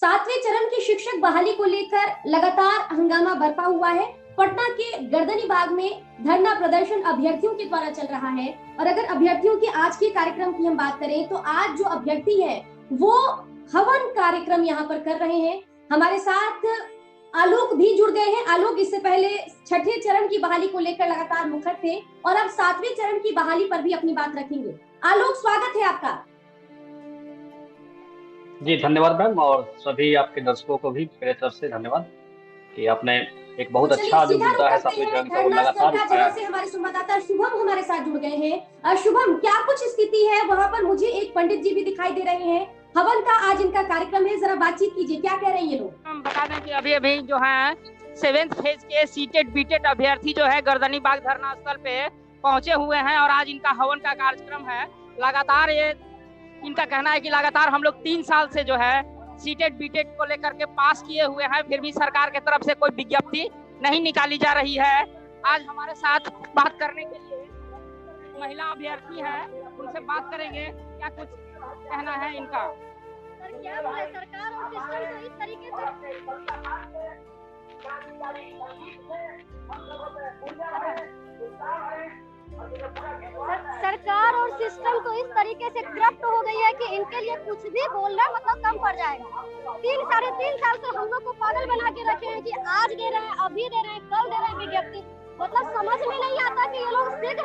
सातवें चरण की शिक्षक बहाली को लेकर लगातार हंगामा बरपा हुआ है। पटना के गर्दनी बाग में धरना प्रदर्शन अभ्यर्थियों के द्वारा चल रहा है। और अगर अभ्यर्थियों के आज के कार्यक्रम की हम बात करें तो आज जो अभ्यर्थी है वो हवन कार्यक्रम यहाँ पर कर रहे हैं। हमारे साथ आलोक भी जुड़ गए हैं। आलोक, इससे पहले छठे चरण की बहाली को लेकर लगातार मुखर थे और अब सातवें चरण की बहाली पर भी अपनी बात रखेंगे। आलोक, स्वागत है आपका। जी धन्यवाद मैम, और सभी आपके दर्शकों को भी मेरे तरफ से धन्यवाद कि आपने एक बहुत अच्छा जो मुद्दा है सातवें चरण का वो लगातार उठाया। से हमारे संवाददाता शुभम हमारे साथ जुड़ गए हैं। शुभम, क्या कुछ स्थिति है वहाँ पर? मुझे एक पंडित जी भी दिखाई दे रहे हैं। हवन का आज इनका कार्यक्रम है, जरा बातचीत कीजिए, क्या कह रहे हैं ये लोग? हम बता दें कि अभी जो है 7th फेज के सीटेड बीटेड अभ्यर्थी जो है गर्दनी बाग धरना स्थल पे पहुंचे हुए हैं और आज इनका हवन का कार्यक्रम है। लगातार ये इनका कहना है कि लगातार हम लोग 3 साल से जो है सीटेड बीटेड को लेकर के पास किए हुए हैं, फिर भी सरकार की तरफ से कोई विज्ञप्ति नहीं निकाली जा रही है। आज हमारे साथ बात करने के लिए महिला अभ्यर्थी है, उनसे बात करेंगे क्या कुछ कहना है इनका। सर, क्या बोले, सरकार और सिस्टम को इस तरीके सरकार और सिस्टम तो इस तरीके से करप्ट हो गई है कि इनके लिए कुछ भी बोलना मतलब कम पड़ जाएगा। 3-3.5 साल से हम लोग को पागल बना के रखे हैं कि आज दे रहे हैं, अभी दे रहे हैं, कल दे रहे हैं विज्ञप्ति। मतलब समझ में नहीं आता कि ये लोग शीघ्र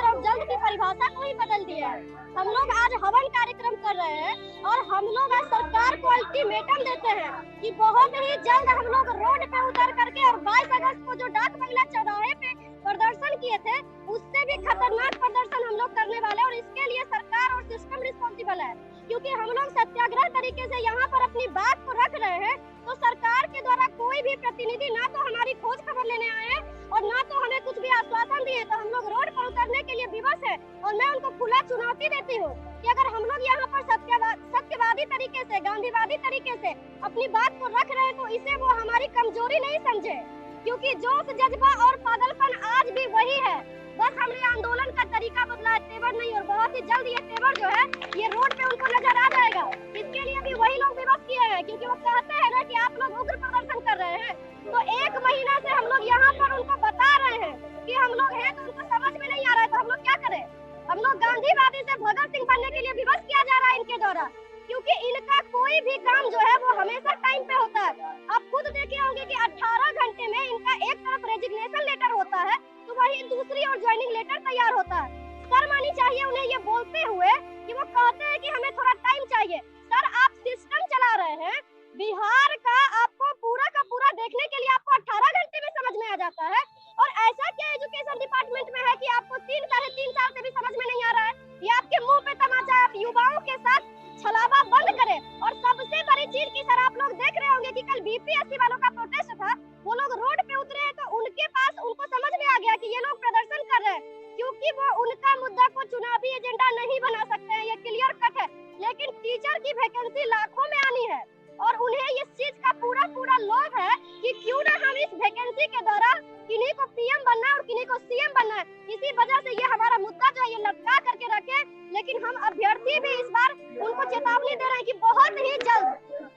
और जल्द की परिभाषा को ही बदल दिया है। हम लोग आज हवन कार्यक्रम कर रहे हैं और हम लोग आज सरकार को अल्टीमेटम देते हैं कि बहुत ही जल्द हम लोग रोड पे उतर करके और 22 अगस्त को जो डाक बंगला चौराहे पे प्रदर्शन किए थे उससे भी खतरनाक प्रदर्शन हम लोग करने वाले हैं। और इसके लिए सरकार और सिस्टम रिस्पॉन्सिबल है, क्योंकि हम लोग सत्याग्रह तरीके से यहाँ पर अपनी बात को रख रहे हैं। तो सरकार के द्वारा कोई भी प्रतिनिधि ना तो हमारी खोज खबर लेने आए हैं और ना तो हमें कुछ भी आश्वासन दिए, तो हम लोग रोड पर उतरने के लिए विवश है। और मैं उनको खुला चुनौती देती हूँ कि अगर हम लोग यहाँ पर सत्यवादी तरीके से, गांधीवादी तरीके से अपनी बात को रख रहे हैं तो इसे वो हमारी कमजोरी नहीं समझे, क्योंकि जोश, जज्बा और पागलपन आज भी वही है। बस हमने आंदोलन का तरीका बदला है, तेवर नहीं। और बहुत ही जल्द ये तेवर जो है ये रोड पे उनको नजर आ जाएगा। इसके लिए भी वही लोग विवश किए हैं, क्योंकि वो कहते हैं ना कि आप लोग उग्र प्रदर्शन कर रहे हैं। तो 1 महीना से हम लोग यहाँ पर उनको बता रहे हैं कि हम लोग हैं, तो उनको समझ में नहीं आ रहा है, तो हम लोग क्या करें? हम लोग गांधीवादी से भगत सिंह बनने के लिए विवश किया जा रहा है इनके द्वारा, क्योंकि इनका कोई भी काम जो है वो हमेशा टाइम पे होता है। आप खुद देखे होंगे कि 18 घंटे में इनका एक तरफ रेजिग्नेशन लेटर होता है तो वही दूसरी और ज्वाइनिंग लेटर तैयार होता है। शर्म आनी चाहिए उन्हें ये बोलते हुए कि वो कहते हैं कि हमें थोड़ा टाइम चाहिए। सर, आप सिस्टम चला रहे हैं बिहार का, आपको पूरा का पूरा देखने के लिए आपको 18 घंटे में समझ में आ जाता है। और ऐसा क्या एजुकेशन डिपार्टमेंट में है कि आपको 3-3.5 साल से भी समझ में नहीं आ रहा है? ये आपके मुंह पे तमाचा। आप युवाओं के साथ छलावा बंद करें। और सबसे बड़ी चीज की सर, आप लोग देख रहे होंगे कि कल बीपीएससी वालों का प्रोटेस्ट था, वो लोग रोड पे उतरे हैं तो उनको समझ में आ गया कि ये लोग प्रदर्शन कर रहे हैं, क्योंकि वो उनका मुद्दा को चुनावी एजेंडा नहीं बना सकते हैं, ये क्लियर कट है। लेकिन टीचर की वैकेंसी लाखों में आनी है और उन्हें इस चीज का पूरा लोभ है कि क्यों ना हम इस वैकेंसी के द्वारा किन्हीं को पीएम बनना है और किन्हीं को सीएम बनना है। इसी वजह से ये हमारा मुद्दा जो है ये लटका करके रखे। लेकिन हम अभ्यर्थी भी इस बार उनको चेतावनी दे रहे हैं कि बहुत ही जल्द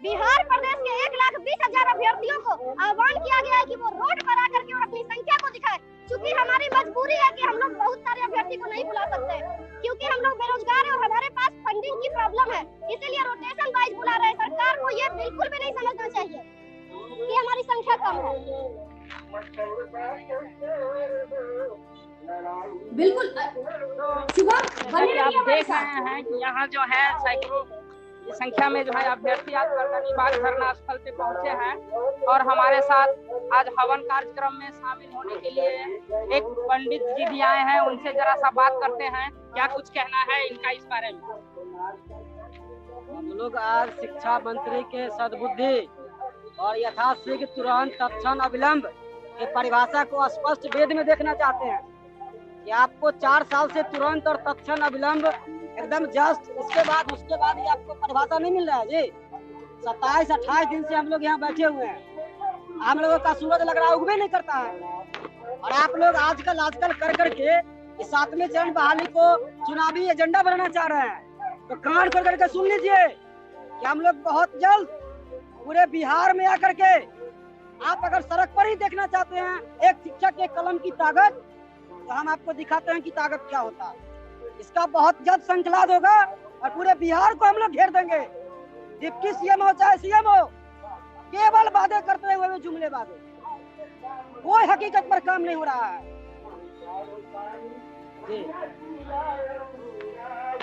बिहार प्रदेश के 1,20,000 अभ्यर्थियों को आह्वान किया गया है कि वो रोड पर आकर के और अपनी संख्या को दिखाए। चूंकि हमारी मजबूरी है कि हम लोग बहुत सारे अभ्यर्थी को नहीं बुला सकते, क्योंकि हम लोग बेरोजगार है और हमारे पास फंडिंग की प्रॉब्लम है, इसीलिए रोटेशन वाइज बुला रहे हैं। सरकार को ये बिल्कुल भी नहीं समझना चाहिए कि हमारी संख्या कम है। बिल्कुल आप देख रहे हैं कि यहाँ जो है सैकड़ों की संख्या में जो है अभ्यर्थी आज गर्दनी बाग धरना स्थल पे पहुंचे हैं और हमारे साथ आज हवन कार्यक्रम में शामिल होने के लिए एक पंडित जी भी आए हैं। उनसे जरा सा बात करते हैं, क्या कुछ कहना है इनका इस बारे में। हम लोग आज शिक्षा मंत्री के सद्बुद्धि और यथाशीघ्र तुरंत तत्क्षण अविलंब की परिभाषा को स्पष्ट वेद में देखना चाहते हैं कि आपको 4 साल से तुरंत और तत्क्षण अविलंब एकदम जस्ट उसके बाद ये आपको परिभाषा नहीं मिल रहा है जी। 27-28 दिन से हम लोग यहाँ बैठे हुए हैं, हम लोगों का सूरज लग रहा है उगवे नहीं करता है। और आप लोग आजकल कर करके इस 7वें चरण बहाली को चुनावी एजेंडा बनाना चाह रहे हैं। तो कान खोल करके सुन लीजिए कि हम लोग बहुत जल्द पूरे बिहार में आकर के आप अगर सड़क पर ही देखना चाहते हैं एक शिक्षक के कलम की ताकत, तो हम आपको दिखाते हैं कि ताकत क्या होता है। इसका बहुत जल्द संकलन होगा और पूरे बिहार को हम लोग घेर देंगे। डिप्टी सीएम हो चाहे सीएम हो, केवल वादे करते हुए जुमले वादे, कोई हकीकत पर काम नहीं हो रहा है।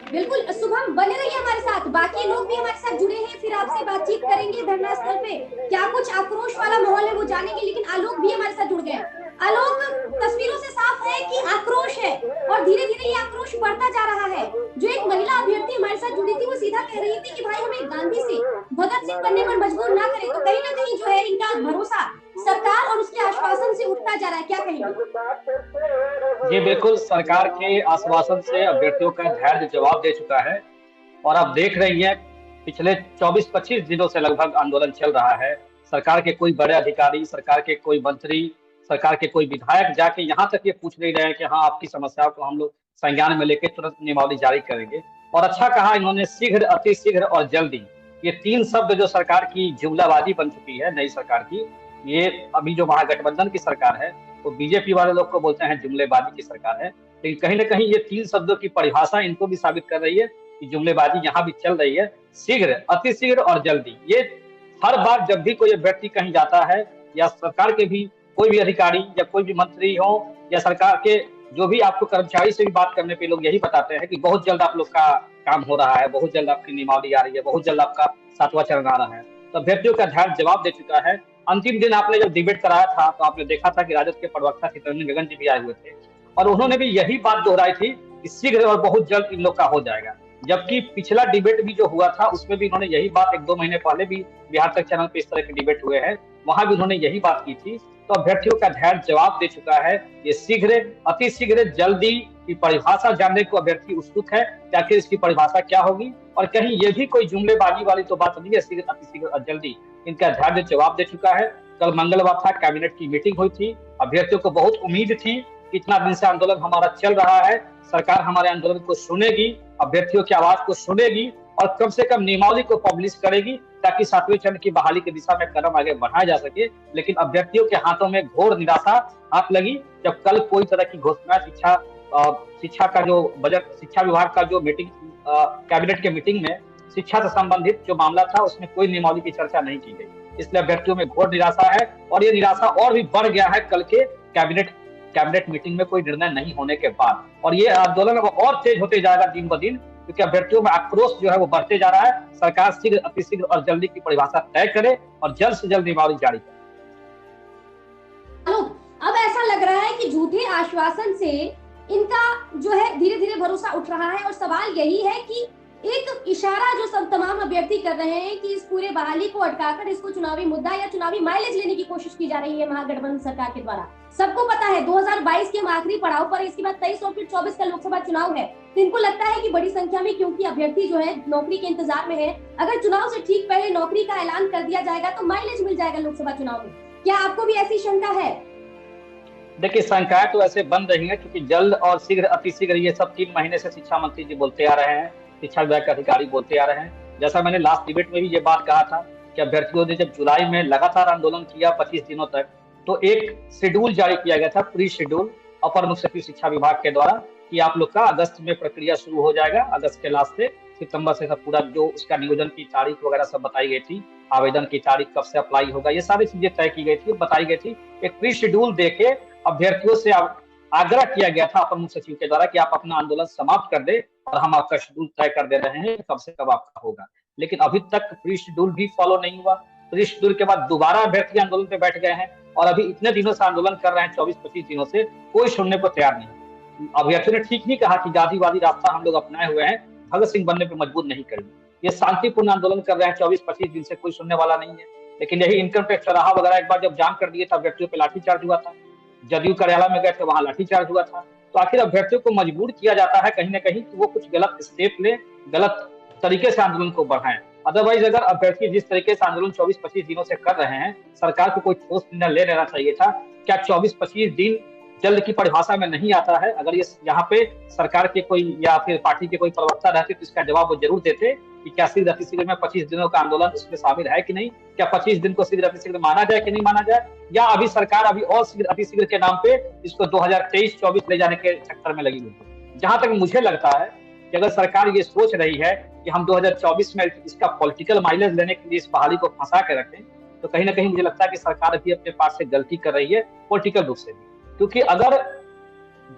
बिल्कुल शुभम, बने रहिए हमारे साथ, बाकी लोग भी हमारे साथ जुड़े हैं, फिर आपसे बातचीत करेंगे धरना स्थल पे क्या कुछ आक्रोश वाला माहौल है वो जानेंगे। लेकिन आलोक भी हमारे साथ जुड़ गए। आलोक, तस्वीरों से साफ है कि आक्रोश है और धीरे धीरे ये आक्रोश बढ़ता जा रहा है। जो एक महिला अभ्यर्थी हमारे साथ जुड़ी थी वो सीधा कह रही थी कि भाई हमें गांधी से भगत सिंह बनने पर मजबूर ना करें। तो कहीं ना कहीं जो है इनका भरोसा सरकार और उसके आश्वासन से उठता जा रहा है, क्या कहेंगे? जी बिल्कुल, सरकार के आश्वासन से अभ्यर्थियों का धैर्य जवाब दे चुका है। और आप देख रही हैं पिछले 24-25 दिनों से लगभग आंदोलन चल रहा है। सरकार के कोई बड़े अधिकारी, सरकार के कोई मंत्री, सरकार के कोई विधायक जाके यहाँ तक ये पूछ नहीं रहे हैं कि हाँ आपकी समस्याओं को हम लोग संज्ञान में लेकर तुरंत नियमावली जारी करेंगे। और अच्छा कहा इन्होंने, शीघ्र, अति शीघ्र और जल्दी, ये 3 शब्द जो सरकार की जुमलाबाजी बन चुकी है नई सरकार की। ये अभी जो महागठबंधन की सरकार है वो बीजेपी वाले लोग को बोलते हैं जुमलेबाजी की सरकार है, लेकिन कहीं ना कहीं ये 3 शब्दों की परिभाषा इनको भी साबित कर रही है कि जुमलेबाजी यहाँ भी चल रही है। शीघ्र, अति शीघ्र और जल्दी, ये हर बार जब भी कोई व्यक्ति कहीं जाता है या सरकार के भी कोई भी अधिकारी या कोई भी मंत्री हो या सरकार के जो भी आपको कर्मचारी से भी बात करने पे लोग यही बताते हैं कि बहुत जल्द आप लोग का काम हो रहा है, बहुत जल्द आपकी नियमावली आ रही है, बहुत जल्द आपका 7वां चरण आ रहा है। तो अभ्यर्थियों का धैर्य जवाब दे चुका है। अंतिम दिन आपने जब डिबेट कराया था तो आपने देखा था कि राजद के प्रवक्ता चितरंजन गगन जी भी आए हुए थे और उन्होंने भी यही बात दोहराई थी कि शीघ्र और बहुत जल्द इन लोग का हो जाएगा। जबकि पिछला डिबेट भी जो हुआ था उसमें भी उन्होंने यही बात, 1-2 महीने पहले भी बिहार तक चैनल पे इस तरह के डिबेट हुए हैं, वहां भी उन्होंने यही बात की थी। तो अभ्यर्थियों का धैर्य जवाब दे चुका है। ये शीघ्र, अति शीघ्र, जल्दी की परिभाषा जानने को अभ्यर्थी उत्सुक है कि आखिर इसकी परिभाषा क्या होगी। और कहीं ये भी कोई जुमलेबाजी वाली तो बात नहीं है, शीघ्र, अति शीघ्र और जल्दी, इनका धैर्य जवाब दे चुका है। कल मंगलवार था, कैबिनेट की मीटिंग हुई थी। अभ्यर्थियों को बहुत उम्मीद थी कि इतना दिन से आंदोलन हमारा चल रहा है, सरकार हमारे आंदोलन को सुनेगी, अभ्यर्थियों की आवाज को सुनेगी और कम से कम नियमावली को पब्लिश करेगी ताकि 7वें चरण की बहाली की दिशा में कदम आगे बढ़ाया जा सके। लेकिन अभ्यर्थियों के हाथों में घोर निराशा हाथ लगी जब कल कोई तरह की घोषणा शिक्षा का जो बजट, शिक्षा विभाग का जो मीटिंग, कैबिनेट के मीटिंग में शिक्षा से संबंधित जो मामला था उसमें कोई नियमावली की चर्चा नहीं की गई। इसलिए अभ्यर्थियों में घोर निराशा है और ये निराशा और भी बढ़ गया है कल के कैबिनेट मीटिंग में कोई निर्णय नहीं होने के बाद। और ये आंदोलन अब और तेज होते जाएगा दिन ब दिन, क्योंकि अभ्यर्थियों में आक्रोश जो है वो बढ़ते जा रहा है। सरकार शीघ्र, अति शीघ्र और जल्दी की परिभाषा तय करे और जल्द से जल्द नियमावली जारी करे। अब ऐसा लग रहा है कि झूठे आश्वासन से इनका जो है धीरे धीरे भरोसा उठ रहा है और सवाल यही है कि एक इशारा जो सब तमाम अभ्यर्थी कर रहे हैं कि इस पूरे बहाली को अटकाकर इसको चुनावी मुद्दा या चुनावी माइलेज लेने की कोशिश की जा रही है महागठबंधन सरकार के द्वारा। सबको पता है 2022 के आखिरी पड़ाव पर, इसके बाद 23 और फिर 24 का लोकसभा चुनाव है। तो इनको लगता है कि बड़ी संख्या में, क्योंकि अभ्यर्थी जो है नौकरी के इंतजार में है, अगर चुनाव से ठीक पहले नौकरी का ऐलान कर दिया जाएगा तो माइलेज मिल जाएगा लोकसभा चुनाव में। क्या आपको भी ऐसी शंका है? देखिए, शंकाएं तो ऐसे बन रही है क्योंकि जल्द और शीघ्र, अति शीघ्र, ये सब 3 महीने से शिक्षा मंत्री जी बोलते आ रहे हैं, शिक्षा विभाग के अधिकारी बोलते आ रहे हैं। जैसा मैंने लास्ट डिबेट में भी ये बात कहा था कि अभ्यर्थियों ने जब जुलाई में लगातार आंदोलन किया 25 दिनों तक, तो एक शेड्यूल जारी किया गया था, प्री शेड्यूल, अपर मुख्य सचिव शिक्षा विभाग के द्वारा, कि आप लोग का अगस्त में प्रक्रिया शुरू हो जाएगा। अगस्त के लास्ट से सितंबर से सब पूरा जो उसका नियोजन की तारीख वगैरह सब बताई गई थी, आवेदन की तारीख कब से अप्लाई होगा, ये सारी चीजें तय की गई थी, बताई गई थी। एक प्री शेड्यूल देके अभ्यर्थियों से आग्रह किया गया था अपर मुख्य सचिव के द्वारा कि आप अपना आंदोलन समाप्त कर दे और हम आपका शेड्यूल तय कर दे रहे हैं कब से कब आपका होगा। लेकिन अभी तक प्री शेड्यूल भी फॉलो नहीं हुआ। प्री शेड्यूल के बाद दोबारा अभ्यर्थी आंदोलन पे बैठ गए हैं और अभी इतने दिनों से आंदोलन कर रहे हैं, 24-25 दिनों से, कोई सुनने को तैयार नहीं। अभ्यर्थियों ने ठीक नहीं कहा कि जातिवादी रास्ता हम लोग अपनाए हुए हैं, भगत सिंह बनने पर मजबूर नहीं करेंगे। ये शांतिपूर्ण आंदोलन कर रहे हैं 24-25 दिन से, कोई सुनने वाला नहीं है। लेकिन यही इनकम टैक्स चौराहा वगैरह एक बार जब जाम कर दिए तो अभ्यर्थियों पर लाठीचार्ज हुआ था, जदयू कार्यालय में गए थे वहां लाठीचार्ज हुआ था। तो आखिर अभ्यर्थियों को मजबूर किया जाता है कहीं ना कहीं कि वो कुछ गलत स्टेप ले, गलत तरीके से आंदोलन को बढ़ाएं। अदरवाइज अगर अभ्यर्थी जिस तरीके से आंदोलन 24-25 दिनों से कर रहे हैं, सरकार को कोई ठोस निर्णय ले लेना चाहिए था। क्या 24-25 दिन जल्द की परिभाषा में नहीं आता है? अगर ये यहाँ पे सरकार के कोई या फिर पार्टी के कोई प्रवक्ता रहते तो इसका जवाब वो जरूर देते, कि क्या शीघ्र अतिशीघ्र में 25 दिनों का आंदोलन उसमें शामिल है कि नहीं, क्या 25 दिन को शीघ्र अतिशीघ्र माना जाए कि नहीं माना जाए, या अभी सरकार अभी और शीघ्र अतिशीघ्र के नाम पे इसको 2023-24 ले जाने के चक्कर में लगी हुई है। जहां तक मुझे लगता है कि अगर सरकार ये सोच रही है कि हम 2024 में इसका पॉलिटिकल माइलेज लेने के लिए इस बहाली को फंसा के रखें, तो कहीं ना कहीं मुझे लगता है कि सरकार भी अपने पास से गलती कर रही है पॉलिटिकल रूप से भी। क्योंकि अगर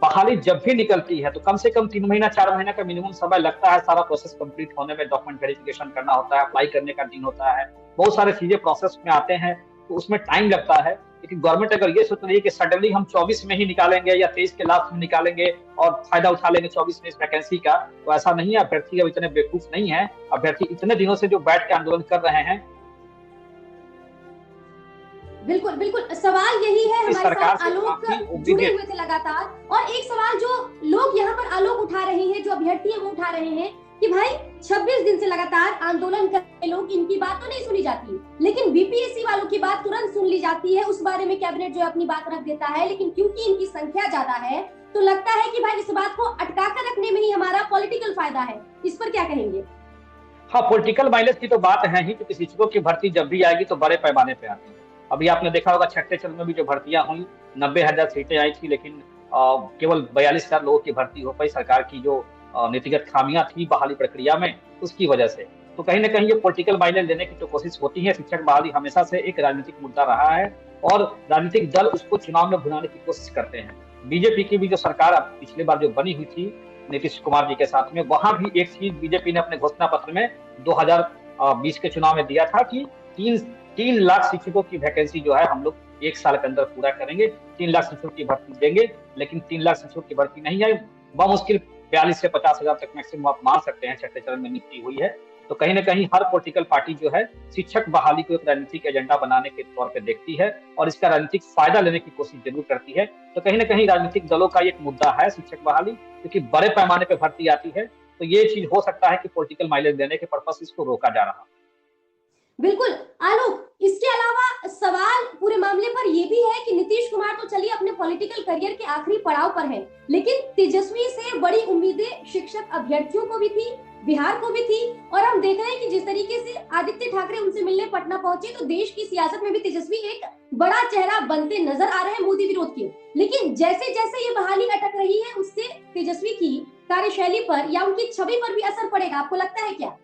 बहाली जब भी निकलती है तो कम से कम 3 महीना 4 महीना का मिनिमम समय लगता है सारा प्रोसेस कंप्लीट होने में, डॉक्यूमेंट वेरिफिकेशन करना होता है, अप्लाई करने का दिन होता है, बहुत सारी चीजें प्रोसेस में आते हैं, तो उसमें टाइम लगता है। लेकिन गवर्नमेंट अगर ये सोच रही है कि सडनली हम 24 में ही निकालेंगे या 23 के लास्ट में निकालेंगे और फायदा उठा लेंगे 24 में इस वैकेंसी का, तो ऐसा नहीं है। अभ्यर्थी अब इतने बेवकूफ नहीं है। अभ्यर्थी इतने दिनों से जो बैठ के आंदोलन कर रहे हैं। बिल्कुल बिल्कुल, सवाल यही है। हमारे साथ आलोक जुड़े हुए थे लगातार, और एक सवाल जो लोग यहाँ पर आलोक उठा रहे हैं, जो अभ्यर्थी है वो उठा रहे हैं कि भाई 26 दिन से लगातार आंदोलन कर रहे लोग, इनकी बात तो नहीं सुनी जाती, लेकिन बीपीएससी वालों की बात तुरंत सुन ली जाती है। उस बारे में कैबिनेट जो अपनी बात रख देता है, लेकिन क्योंकि इनकी संख्या ज्यादा है तो लगता है कि भाई इस बात को अटका कर रखने में ही हमारा पॉलिटिकल फायदा है। इस पर क्या कहेंगे? हाँ, पॉलिटिकल माइलेज की तो बात है ही, क्योंकि शिक्षकों की भर्ती जब भी आएगी तो बड़े पैमाने पे आती है। अभी आपने देखा होगा छठे चरण में भी जो भर्तियां हुई 90,000 सीटें आई थी, लेकिन केवल 42,000 लोगों की भर्ती हो पाई। सरकार की जो नीतिगत खामियां थी बहाली प्रक्रिया में, उसकी वजह से। तो कहीं ना कहीं ये पॉलिटिकल माइलेज लेने की तो कोशिश होती है। शिक्षक बहाली हमेशा से एक राजनीतिक मुद्दा रहा है और राजनीतिक दल उसको चुनाव में भुनाने की कोशिश करते हैं। बीजेपी की भी जो सरकार पिछली बार जो बनी हुई थी नीतीश कुमार जी के साथ में, वहां भी एक चीज बीजेपी ने अपने घोषणा पत्र में 2020 के चुनाव में दिया था कि 3 लाख शिक्षकों की वैकेंसी जो है हम लोग 1 साल के अंदर पूरा करेंगे, 3 लाख शिक्षकों की भर्ती देंगे। लेकिन 3 लाख शिक्षकों की भर्ती नहीं आई, मुश्किल 42 से 50,000 तक मैक्सिमम आप मान सकते हैं छठे चरण में नियुक्ति हुई है। तो कहीं ना कहीं हर पॉलिटिकल पार्टी जो है शिक्षक बहाली को एक राजनीतिक एजेंडा बनाने के तौर पे देखती है और इसका राजनीतिक फायदा लेने की कोशिश जरूर करती है। तो कहीं ना कहीं राजनीतिक दलों का एक मुद्दा है शिक्षक बहाली, क्योंकि बड़े पैमाने पर भर्ती आती है। तो ये चीज हो सकता है कि पॉलिटिकल माइलेज देने के पर्पस इसको रोका जा रहा है। बिल्कुल आलोक, इसके अलावा सवाल पूरे मामले पर यह भी है कि नीतीश कुमार तो चलिए अपने पॉलिटिकल करियर के आखिरी पड़ाव पर हैं, लेकिन तेजस्वी से बड़ी उम्मीदें शिक्षक अभ्यर्थियों को भी थी, बिहार को भी थी। और हम देख रहे हैं कि जिस तरीके से आदित्य ठाकरे उनसे मिलने पटना पहुंचे, तो देश की सियासत में भी तेजस्वी एक बड़ा चेहरा बनते नजर आ रहे हैं मोदी विरोध के। लेकिन जैसे जैसे ये बहाली अटक रही है, उससे तेजस्वी की कार्यशैली पर या उनकी छवि पर भी असर पड़ेगा, आपको लगता है क्या?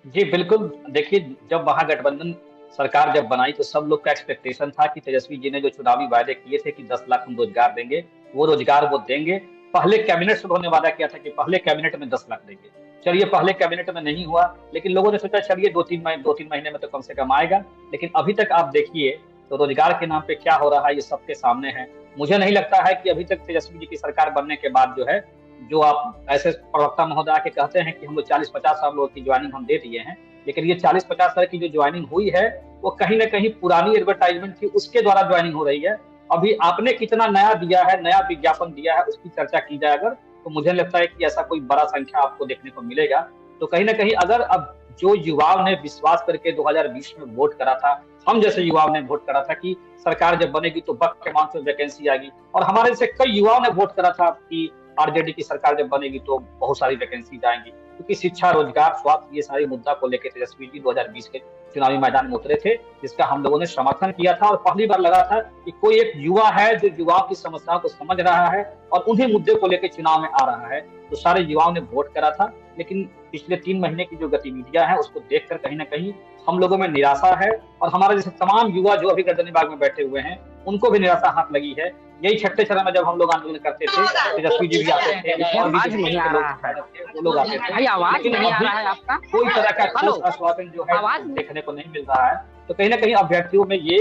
जी बिल्कुल, देखिए जब महागठबंधन सरकार जब बनाई तो सब लोग का एक्सपेक्टेशन था कि तेजस्वी जी ने जो चुनावी वायदे किए थे कि 10 लाख हम रोजगार देंगे, वो रोजगार वो देंगे। पहले कैबिनेट से उन्होंने वादा किया था कि पहले कैबिनेट में 10 लाख देंगे। चलिए पहले कैबिनेट में नहीं हुआ, लेकिन लोगों ने सोचा चलिए 2-3 महीने में तो कम से कम आएगा। लेकिन अभी तक आप देखिए तो रोजगार के नाम पे क्या हो रहा है, ये सबके सामने है। मुझे नहीं लगता है कि अभी तक तेजस्वी जी की सरकार बनने के बाद जो है, जो आप ऐसे प्रवक्ता महोदय के कहते हैं कि हम लोग 40-50 साल लोगों की ज्वाइनिंग हम दे दिए हैं, लेकिन ये 40-50 साल की जो ज्वाइनिंग हुई है वो कहीं ना कहीं पुरानी एडवर्टाइजमेंट थी, उसके द्वारा ज्वाइनिंग हो रही है। अभी आपने कितना नया दिया है, नया विज्ञापन दिया है, उसकी चर्चा की जाए अगर, तो मुझे लगता है कि ऐसा कोई बड़ा संख्या आपको देखने को मिलेगा। तो कहीं ना कहीं अगर अब जो युवाओं ने विश्वास करके 2020 में वोट करा था, हम जैसे युवाओं ने वोट करा था कि सरकार जब बनेगी तो बक के मान से वैकेंसी आएगी, और हमारे जैसे कई युवाओं ने वोट करा था कि आरजेडी की सरकार जब बनेगी तो बहुत सारी वैकेंसी जाएंगी, क्योंकि शिक्षा, रोजगार, स्वास्थ्य, ये सारे मुद्दा को लेकर तेजस्वी जी 2020 के चुनावी मैदान में उतरे थे, जिसका हम लोगों ने समर्थन किया था। और पहली बार लगा था कि कोई एक युवा है जो युवाओं की समस्याओं को समझ रहा है और उन्हीं मुद्दे को लेकर चुनाव में आ रहा है, तो सारे युवाओं ने वोट करा था। लेकिन पिछले 3 महीने की जो गतिविधियां हैं उसको देखकर कहीं ना कहीं हम लोगों में निराशा है, और हमारे जैसे तमाम युवा जो अभी गर्दनीबाग में बैठे हुए हैं उनको भी निराशा हाथ लगी है। यही छठे चरण में जब हम लोग आंदोलन करते थे, तेजस्वी जी भी आते थे, वो लोग आते थे, लेकिन कोई तरह का ठोस आश्वासन जो है देखने को नहीं मिल रहा है। तो कहीं ना कहीं अभ्यर्थियों में ये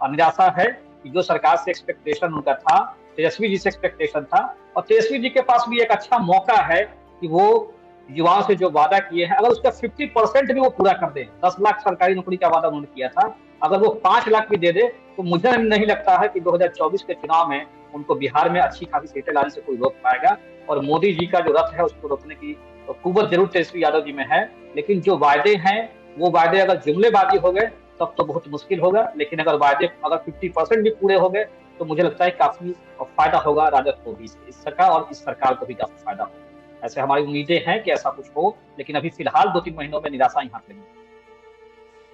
निराशा है कि जो सरकार से एक्सपेक्टेशन उनका था, तेजस्वी जी से एक्सपेक्टेशन था, और तेजस्वी जी के पास भी एक अच्छा मौका है कि वो युवाओं से जो वादा किए हैं अगर उसका 50% भी वो पूरा कर दे। 10 लाख सरकारी नौकरी का वादा उन्होंने किया था, अगर वो 5 लाख भी दे दे तो मुझे नहीं लगता है कि 2024 के चुनाव में उनको बिहार में अच्छी खासी सीटें लाने से कोई रोक पाएगा। और मोदी जी का जो रथ है उसको रोकने की कुव्वत जरूर तेजस्वी यादव जी में है, लेकिन जो वायदे हैं वो वायदे अगर जुमलेबाजी हो गए तब तो बहुत मुश्किल होगा। लेकिन अगर वायदे अगर 50% भी पूरे हो गए तो मुझे लगता है काफी फायदा होगा राजद को भी, इस सरकार और इस सरकार को भी काफी फायदा होगा। ऐसे हमारी उम्मीदें हैं कि ऐसा कुछ हो, लेकिन अभी फिलहाल 2-3 महीनों में निराशा ही हाथ लगी।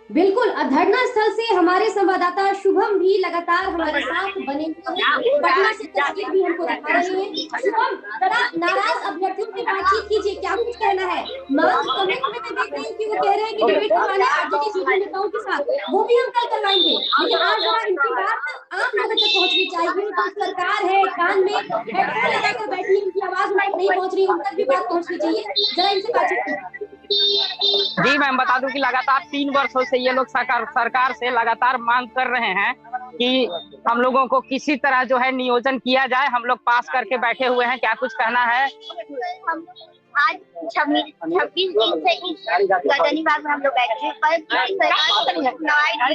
बिल्कुल, धरना स्थल से हमारे संवाददाता शुभम भी लगातार हमारे साथ बने हुए हैं। पटना से तस्वीर भी हमको दिखा रहे हैं। शुभम, जरा नाराज अभ्यर्थियों से बातचीत कीजिए, क्या कुछ कहना है? मांग कमेंट में मैं देख रही हूँ कि वो कह रहे हैं कि डिबेट करवाने आरजेडी सीनियर नेताओं के साथ, वो भी हम कल करवाएंगे, लेकिन आज जरा इनकी बात आम लोगों तक पहुँचनी चाहिए। जो सरकार है, कान में हेडफोन लगाकर बैठी, उनकी आवाज नहीं पहुँच रही, उन तक भी बात पहुँचनी चाहिए। जरा इनसे बातचीत कीजिए। जी, मैं बता दूं कि लगातार 3 वर्षों से ये लोग सरकार से लगातार मांग कर रहे हैं कि हम लोगों को किसी तरह जो है नियोजन किया जाए। हम लोग पास करके बैठे हुए हैं, क्या कुछ कहना है? आज 26 दिन से इस गर्दनी बाग में हम लोग बैठे हैं, पर इससे पहले हम लोग मैं आज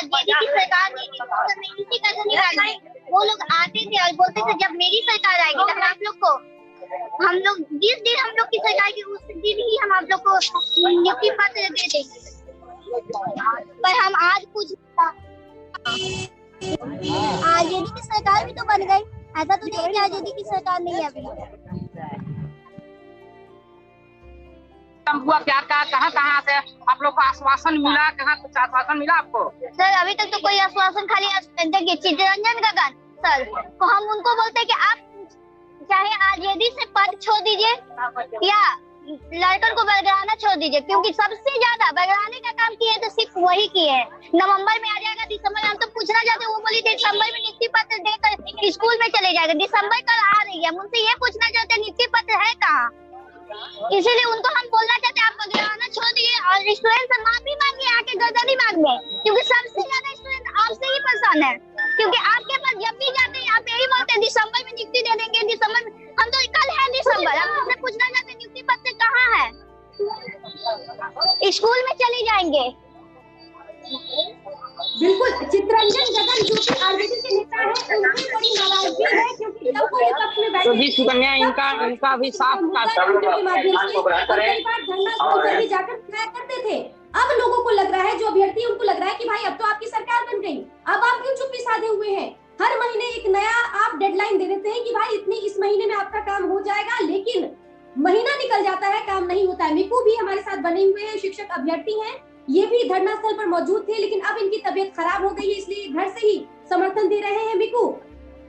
यदि की सरकार ने इसी गर्दनी बाग में वो लोग आते थे और बोलते थे जब मेरी सरकार आएगी तब हम लोग जिस दिन हम लोग की सरकार की उस दिन ही हम आप लोग को नियुक्ति पत्र दे देंगे, पर हम आज कुछ आरजेडी की सरकार भी तो बन गई। ऐसा तो नहीं कि आरजेडी की सरकार नहीं है अभी। हुआ क्या, कहाँ से आप लोग को आश्वासन मिला? कहाँ कुछ आश्वासन मिला आपको? सर अभी तक तो कोई आश्वासन, खाली देखिए चित्तरंजन गगन सर तो हम उनको बोलते हैं कि आप चाहे आरजेडी से पद छोड़ दीजिए या लड़कन को बरगराना छोड़ दीजिए, क्योंकि सबसे ज्यादा बरगराने का काम किए तो सिर्फ वही किए हैं। नवंबर में आ जाएगा, दिसंबर में हम तो पूछना चाहते हैं, वो बोली दिसंबर में नियुक्ति पत्र देकर स्कूल में चले जाएगा। दिसंबर कल आ रही है, हम उनसे ये पूछना चाहते हैं नियुक्ति पत्र है कहाँ? इसीलिए उनको हम बोलना चाहते हैं आप बरगराना छोड़ दीजिए और स्टूडेंट से माफी मांगिए आके गर्दनी बाग में, क्योंकि सबसे ज्यादा स्टूडेंट आपसे ही परेशान है। क्योंकि आपके पास जब भी जाते हैं आप यही बोलते हैं दिसंबर में नियुक्ति दे देंगे, दिसंबर में। हम तो कल है दिसंबर, हम उनसे पूछना चाहते हैं नियुक्ति पत्र कहाँ है? स्कूल में चली जाएंगे। बिल्कुल, चित्तरंजन गगन जो कि आरजेडी के नेता हैं, उनकी बड़ी नाराजगी है क्योंकि जब वो विपक्ष में बैठे जी सुकन्या, इनका भी साफ के माध्यम से कई बार धरना स्थल पर भी जाकर खाया करते थे। अब लोगों को लग रहा है, जो अभ्यर्थी उनको लग रहा है कि भाई अब तो आपकी सरकार बन गई, अब आप क्यों चुप्पी साधे हुए हैं? हर महीने एक नया आप डेडलाइन दे देते हैं कि भाई इस महीने में आपका काम हो जाएगा, लेकिन महीना निकल जाता है, काम नहीं होता है। मिकू भी हमारे साथ बने हुए हैं, शिक्षक अभ्यर्थी हैं, ये भी धरना स्थल पर मौजूद थे, लेकिन अब इनकी तबीयत खराब हो गई है, इसलिए घर से ही समर्थन दे रहे हैं। मिकू,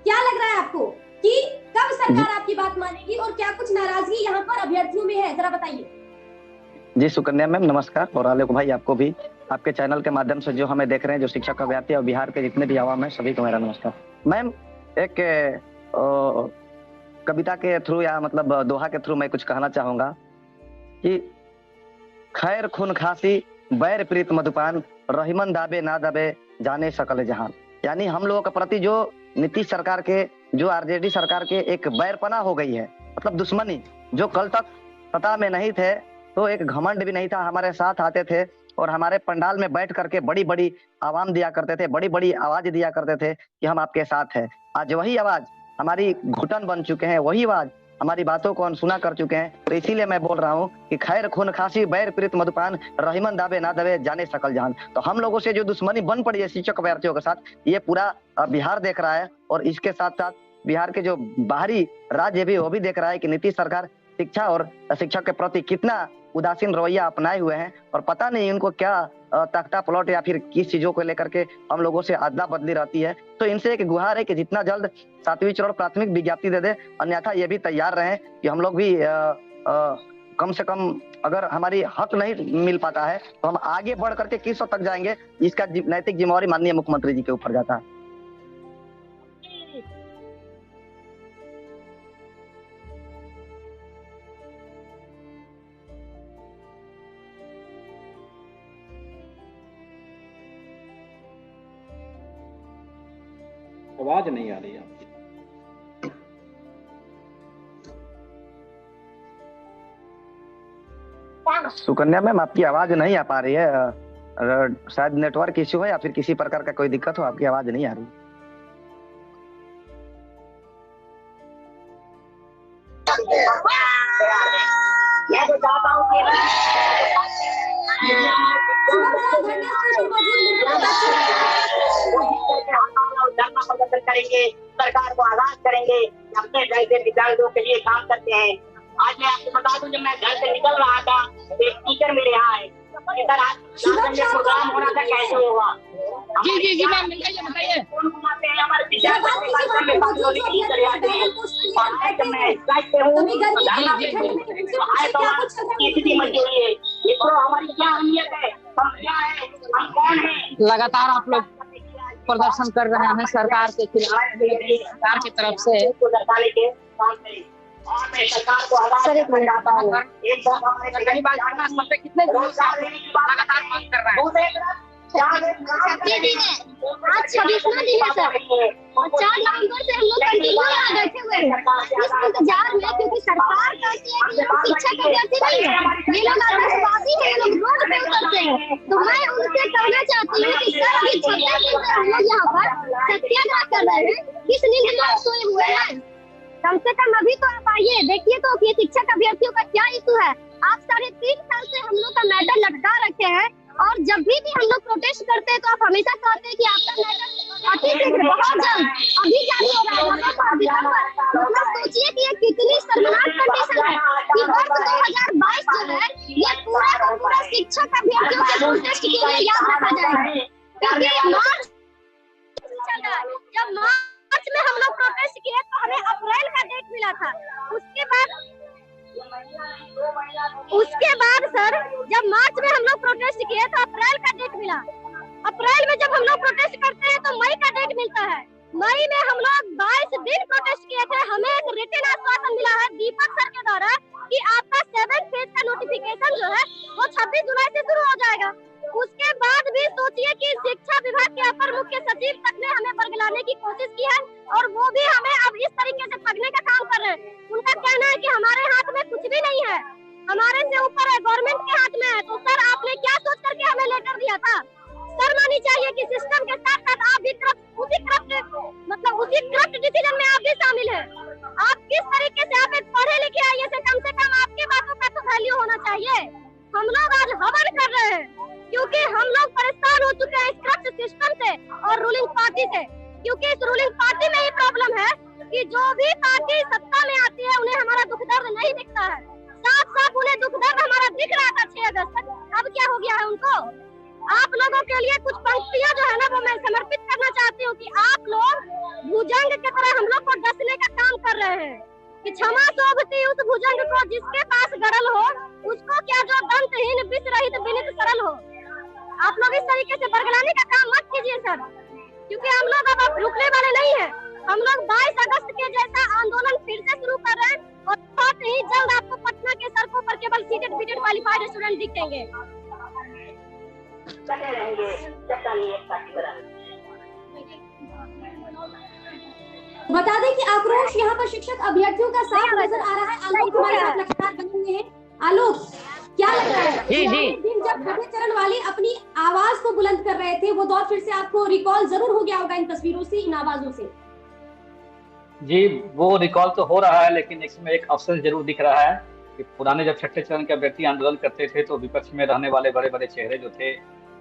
क्या लग रहा है आपको कि कब सरकार आपकी बात मानेगी और क्या कुछ नाराजगी यहाँ पर अभ्यर्थियों में है, जरा बताइए। जी सुकन्या मैम नमस्कार, और आलोक भाई आपको भी, आपके चैनल के माध्यम से जो हमें देख रहे हैं, जो शिक्षक अभ्यर्थी और बिहार के जितने भी आवाम है सभी को मेरा नमस्कार। मैम एक कविता के थ्रू या मतलब दोहा के थ्रू मैं कुछ कहना चाहूंगा कि खैर खून खांसी बैर प्रीत मधुपान रहीमन दाबे ना दबे जाने सकल जहान। यानी हम लोगों के प्रति जो नीतीश सरकार के, जो आरजेडी सरकार के एक बैरपना हो गई है, मतलब दुश्मनी, जो कल तक सत्ता में नहीं थे तो एक घमंड भी नहीं था, हमारे साथ आते थे और हमारे पंडाल में बैठ करके बड़ी बड़ी आवाम दिया करते थे, बड़ी बड़ी आवाज दिया करते थे कि हम आपके साथ हैं। आज वही आवाज हमारी घुटन बन चुके हैं, वही आवाज हमारी बातों को अनसुना कर चुके हैं। तो इसीलिए मैं बोल रहा हूँ कि खैर खून खांसी बैर प्रीत मधुपान रहीमन दाबे ना दबे जाने सकल जहान। तो हम लोगों से जो दुश्मनी बन पड़ी है शिक्षक अभ्यर्थियों के साथ, ये पूरा बिहार देख रहा है, और इसके साथ साथ बिहार के जो बाहरी राज्य भी वो भी देख रहा है कि नीतीश सरकार शिक्षा और शिक्षक के प्रति कितना उदासीन रवैया अपनाए हुए हैं, और पता नहीं इनको क्या तख्ता पलट या फिर किस चीजों को लेकर के हम लोगों से अदला बदली रहती है। तो इनसे एक गुहार है कि जितना जल्द 7वीं चरण प्राथमिक विज्ञप्ति दे दे, अन्यथा ये भी तैयार रहे कि हम लोग भी कम से कम अगर हमारी हक नहीं मिल पाता है तो हम आगे बढ़ करके किस हद तक जाएंगे, इसका नैतिक जिम्मेवारी माननीय मुख्यमंत्री जी के ऊपर जाता है। आवाज नहीं आ रही है आपकी। सुकन्या मैम आपकी आवाज नहीं आ पा रही है, शायद नेटवर्क इश्यू है या फिर किसी प्रकार का कोई दिक्कत हो, आपकी आवाज नहीं आ रही। प्रदर्शन करेंगे, सरकार को आगाज करेंगे, अपने ढंग से दिव्यांगों के लिए काम करते हैं। आज मैं आपको बता दूं, जब मैं घर से निकल रहा था एक टीचर मेरे यहाँ आए, इधर आज प्रोग्राम होना था, कैसे हुआ? जी मैम, बताइए। फोन घुमाते हैं हमारे विद्यार्थी में बात होने के लिए चले आते हैं, और मैं जब मैं फ्लाइट पे हूँ स्थिति मजबूरी है, इसको हमारी क्या अहमियत है, हम क्या है, हम कौन है। लगातार आप लोग प्रदर्शन कर रहे हैं सरकार के खिलाफ, सरकार की तरफ से दर्शाने के काम करें। और मैं सरकार को आगाज करना चाहता हूँ, एक बार हमारे गर्दनी बाग धरना स्थल पे कितने दिनों से लगातार मांग कर रहे हैं? छब्बीस दिन है, आज 26वां दिन है सर, और 4 नवंबर से हम लोग कंटिन्यू यहाँ बैठे हुए हैं इस इंतजार में, क्योंकि सरकार कहती है कि हम शिक्षक अभ्यर्थी नहीं है, ये लोग आतंकवादी है, ये लोग रोड पे उतरते हैं। तो मैं उनसे कहना चाहती हूँ कि सर अभी 26 दिन से हम लोग यहाँ पर सत्याग्रह कर रहे हैं, किस नींद में सोए हुए हैं? कम से कम अभी तो आप आइए, देखिए तो कि शिक्षक अभ्यर्थियों का क्या इशू है। आप 3.5 साल से हम लोग का मैटर लटका रखे हैं, और जब भी हम लोग प्रोटेस्ट करते हैं तो आप हमेशा कहते हैं कि आपका मैटर अति शीघ्र बहुत जल्द अभी जारी हो रहा है। मतलब सोचिए कि ये कितनी शर्मनाक कंडीशन है कि वर्ष 2022 जो है ये पूरा का पूरा शिक्षक अभ्यर्थियों के प्रोटेस्ट के लिए याद रखा जाएगा, क्योंकि मार्च चल रहा है। जब मार्च में हम लोग प्रोटेस्ट किए तो हमें अप्रैल का डेट मिला था, उसके बाद सर जब मार्च में हम लोग प्रोटेस्ट किए तो अप्रैल का डेट मिला। अप्रैल में जब हम लोग प्रोटेस्ट करते हैं तो मई का डेट मिलता है। मई में हम लोग 22 दिन प्रोटेस्ट किए थे। हमें एक रिटन आश्वासन मिला है दीपक सर के द्वारा कि आपका 7th फेज का नोटिफिकेशन जो है वो 26 जुलाई से शुरू हो जाएगा। उसके बाद भी सोचिए कि शिक्षा विभाग के अपर मुख्य सचिव तक ने हमें बरगलाने की कोशिश की है, और वो भी हमें अब इस तरीके से ठगने का काम कर रहे हैं। उनका कहना है कि हमारे हाथ में कुछ भी नहीं है, हमारे से ऊपर है, गवर्नमेंट के हाथ में है। तो सर आपने क्या सोच करके हमें लेटर दिया था? शर्म आनी चाहिए कि सिस्टम के साथ साथ आप भी उसी करप्ट डिसीजन में आप भी शामिल है। आप किस तरीके से, आप एक पढ़े लिखे आइए से कम आपके बातों का तो वैल्यू होना चाहिए। हम लोग आज हवन कर रहे हैं क्योंकि हम लोग परेशान हो चुके हैं इस करप्ट सिस्टम से और रूलिंग पार्टी से, क्योंकि इस रूलिंग पार्टी में ही प्रॉब्लम है कि जो भी पार्टी सत्ता में आती है उन्हें हमारा दुख दर्द नहीं दिखता है। साफ साफ उन्हें दुख दर्द हमारा दिख रहा था 6 अगस्त तक, अब क्या हो गया है उनको। आप लोगों के लिए कुछ पंक्तियां जो है ना वो मैं समर्पित करना चाहती हूँ कि आप लोग भुजंग की तरह हम लोग को डसने का काम कर रहे हैं कि क्षमा शोभती उस भुजंग को जिसके पास गरल हो, उसको क्या जो दंतहीन विष रहित विनित सरल हो। आप लोग इस तरीके से बरगलाने का काम मत कीजिए सर, क्योंकि हम लोग अब रुकने वाले नहीं है। हम लोग 22 अगस्त के जैसा आंदोलन फिर से शुरू कर रहे हैं और बहुत ही जल्द आपको पटना के सड़कों पर केवल सीटेड बीटेड क्वालिफाइड स्टूडेंट दिखेंगे। बता दें कि आक्रोश यहाँ पर शिक्षक अभ्यर्थियों का साफ नजर आ रहा है। आलोक हमारे साथ लगातार बने हुए हैं। आलोक, क्या लग रहा है? जी दिन जब खड़े चरण वाले अपनी आवाज को बुलंद कर रहे थे, वो दौर फिर से आपको रिकॉल जरूर हो गया होगा इन तस्वीरों से, इन आवाजों से। जी, वो रिकॉल तो हो रहा है, लेकिन इसमें एक अफसोस जरूर दिख रहा है कि पुराने जब छठे चरण के अभ्यर्थी आंदोलन करते थे तो विपक्ष में रहने वाले बड़े बड़े चेहरे जो थे,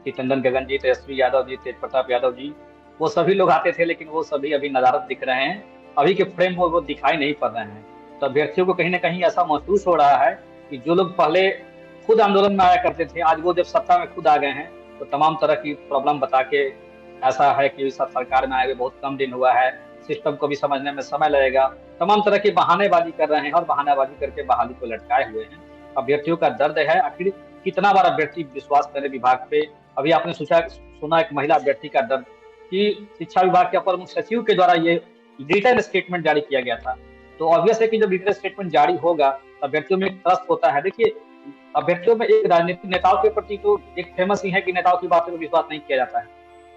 चंदन गगन जी, तेजस्वी यादव जी, तेज प्रताप यादव जी, वो सभी लोग आते थे, लेकिन वो सभी अभी नदारत दिख रहे हैं। अभी के फ्रेम में वो दिखाई नहीं पड़ रहे हैं। तो अभ्यर्थियों को कहीं ना कहीं ऐसा महसूस हो रहा है कि जो लोग पहले खुद आंदोलन में आया करते थे, आज वो जब सत्ता में खुद आ गए हैं तो तमाम तरह की प्रॉब्लम बता के ऐसा है कि सब सरकार में आए हुए बहुत कम दिन हुआ है, सिस्टम को भी समझने में समय लगेगा, तमाम तरह की बहानेबाजी कर रहे हैं और बहानेबाजी करके बहाली को लटकाए हुए हैं। अभ्यर्थियों का दर्द है, आखिर कितना बार अभ्यर्थी विश्वास करे विभाग पे। अभी आपने सुना एक महिला अभ्यर्थी का दर्द कि शिक्षा विभाग के अपर मुख्य सचिव के द्वारा ये रिटर्न स्टेटमेंट जारी किया गया था। तो ऑब्वियस है कि जब रिटर्न स्टेटमेंट जारी होगा तो अभ्यर्थियों में ट्रस्ट होता है। देखिए, अभ्यर्थियों में एक राजनीतिक नेताओं के प्रति तो एक फेमस ही है कि नेताओं की बातों पर विश्वास नहीं किया जाता है,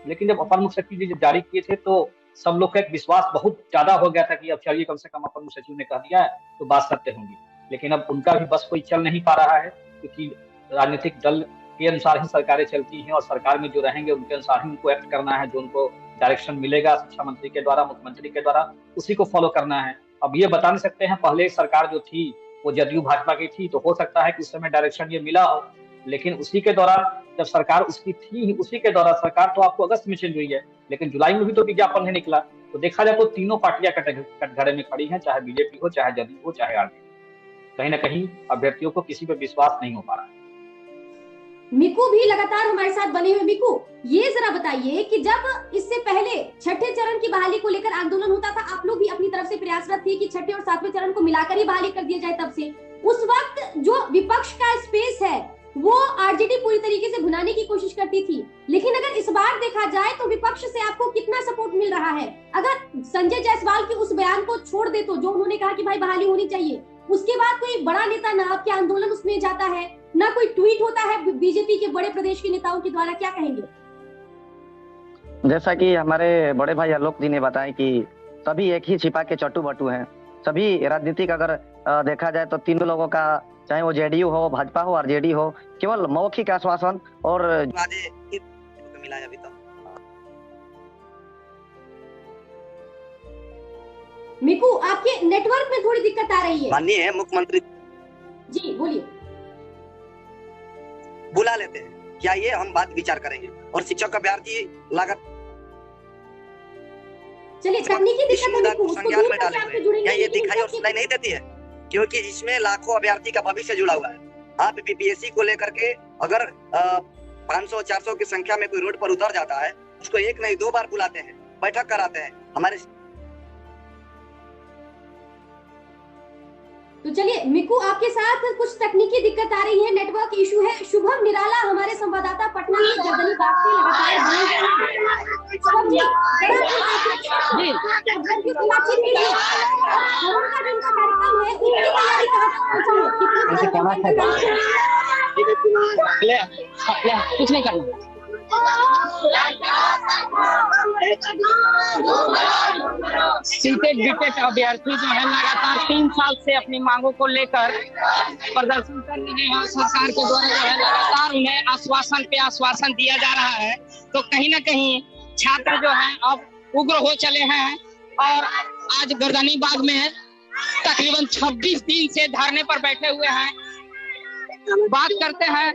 लेकिन जब अपर मुख्य सचिव जी जब जारी किए थे तो सब लोग का एक विश्वास बहुत ज्यादा हो गया था कि अब चलिए कम से कम अपर मुख्य सचिव ने कह दिया है तो बात सत्य होंगी। लेकिन अब उनका भी बस कोई चल नहीं पा रहा है, क्योंकि राजनीतिक दल के अनुसार ही सरकारें चलती हैं और सरकार में जो रहेंगे उनके अनुसार ही उनको एक्ट करना है। जो उनको डायरेक्शन मिलेगा शिक्षा मंत्री के द्वारा, मुख्यमंत्री के द्वारा, उसी को फॉलो करना है। अब ये बता नहीं सकते हैं, पहले सरकार जो थी वो जदयू भाजपा की थी, तो हो सकता है कि उस समय डायरेक्शन ये मिला हो, लेकिन उसी के दौरान जब सरकार उसकी थी, उसी के दौरान सरकार तो आपको अगस्त में चेंज हुई है, लेकिन जुलाई में भी तो विज्ञापन नहीं निकला। तो देखा जाए तो तीनों पार्टियां कटघरे में खड़ी हैं, चाहे बीजेपी हो, चाहे जदयू हो, चाहे आरजेडी। कहीं ना कहीं अभ्यर्थियों को किसी पे विश्वास नहीं हो पा रहा है। मिकू भी लगातार हमारे साथ बने हुए। मिकू, ये जरा बताइए कि जब इससे पहले छठे चरण की बहाली को लेकर आंदोलन होता था, आप लोग भी अपनी तरफ से प्रयासरत थे कि छठे और सातवें चरण को मिलाकर ही बहाली कर दिया जाए। तब से उस वक्त जो विपक्ष का स्पेस है वो आरजेडी पूरी तरीके से भुनाने की कोशिश करती थी, लेकिन अगर इस बार देखा जाए तो विपक्ष से आपको कितना सपोर्ट मिल रहा है? अगर संजय जायसवाल के उस बयान को छोड़ दे तो, जो उन्होंने कहा कि भाई बहाली होनी चाहिए, उसके बाद कोई बड़ा नेता ना आपके आंदोलन उसमें जाता है, ना कोई ट्वीट होता है बीजेपी के बड़े प्रदेश के नेताओं के द्वारा, क्या कहेंगे? जैसा कि हमारे बड़े भाई आलोक जी ने बताया कि सभी एक ही छिपा के चट्टू बट्टू हैं। सभी राजनीतिक अगर देखा जाए तो तीनों लोगों का, चाहे वो जेडीयू हो, भाजपा हो, आरजेडी हो, केवल मौखिक आश्वासन और मिला है अभी तक। मिकू, आपके नेटवर्क में थोड़ी दिक्कत आ रही है। माननीय मुख्यमंत्री जी बोलिए। बुला लेते हैं क्या, ये हम बात विचार करेंगे। और शिक्षक अभ्यर्थी लागत, चलिए तकनीकी दिक्कत को संज्ञान में डालेंगे क्या ये दिखाई और सुनाई नहीं देती है? क्योंकि इसमें लाखों अभ्यर्थी का भविष्य जुड़ा हुआ है। आप बीपीएससी को लेकर के अगर 500-400 की संख्या में कोई रोड पर उतर जाता है, उसको एक नहीं 2 बार बुलाते हैं, बैठक कराते हैं हमारे। तो चलिए मिकू, आपके साथ कुछ तकनीकी दिक्कत आ रही है, नेटवर्क इशू है। शुभम निराला हमारे संवाददाता पटना के गर्दनी बाग से लगातार कुछ नहीं करना। सीटेड बीटेड अभ्यर्थी जो है लगातार 3 साल से अपनी मांगों को लेकर प्रदर्शन कर रहे हैं। सरकार के द्वारा जो है लगातार उन्हें आश्वासन पे आश्वासन दिया जा रहा है। तो कहीं ना कहीं छात्र जो है अब उग्र हो चले हैं और आज गर्दनी बाग में तकरीबन 26 दिन से धरने पर बैठे हुए हैं। बात करते हैं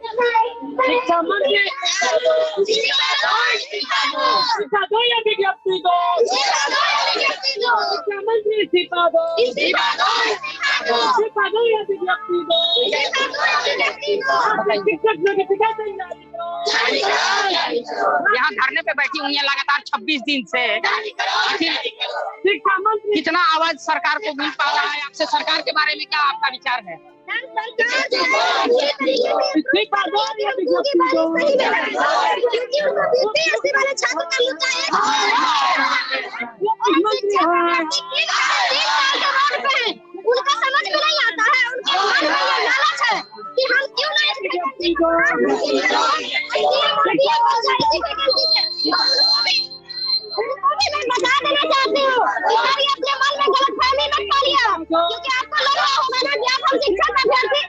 शिक्षा मंत्री, शिक्षा दो या विज्ञप्ति दो, शिक्षा मंत्री शिक्षा दो, शिक्षा दो या विज्ञप्ति दो, शिक्षक यहाँ धरने पे बैठी हुई है लगातार 26 दिन से। शिक्षा मंत्री कितना आवाज सरकार को मिल पा रहा है? आपसे सरकार के बारे में क्या आपका विचार है? उनका समझ में नहीं आता है, उनके मन में ये लालच है कि हम क्यों मैं बता देना चाहती हूँ, अपने मन में गलतफहमी मत पालिए, क्योंकि आपको लग रहा होगा ना कि आप हम शिक्षक अभ्यर्थी,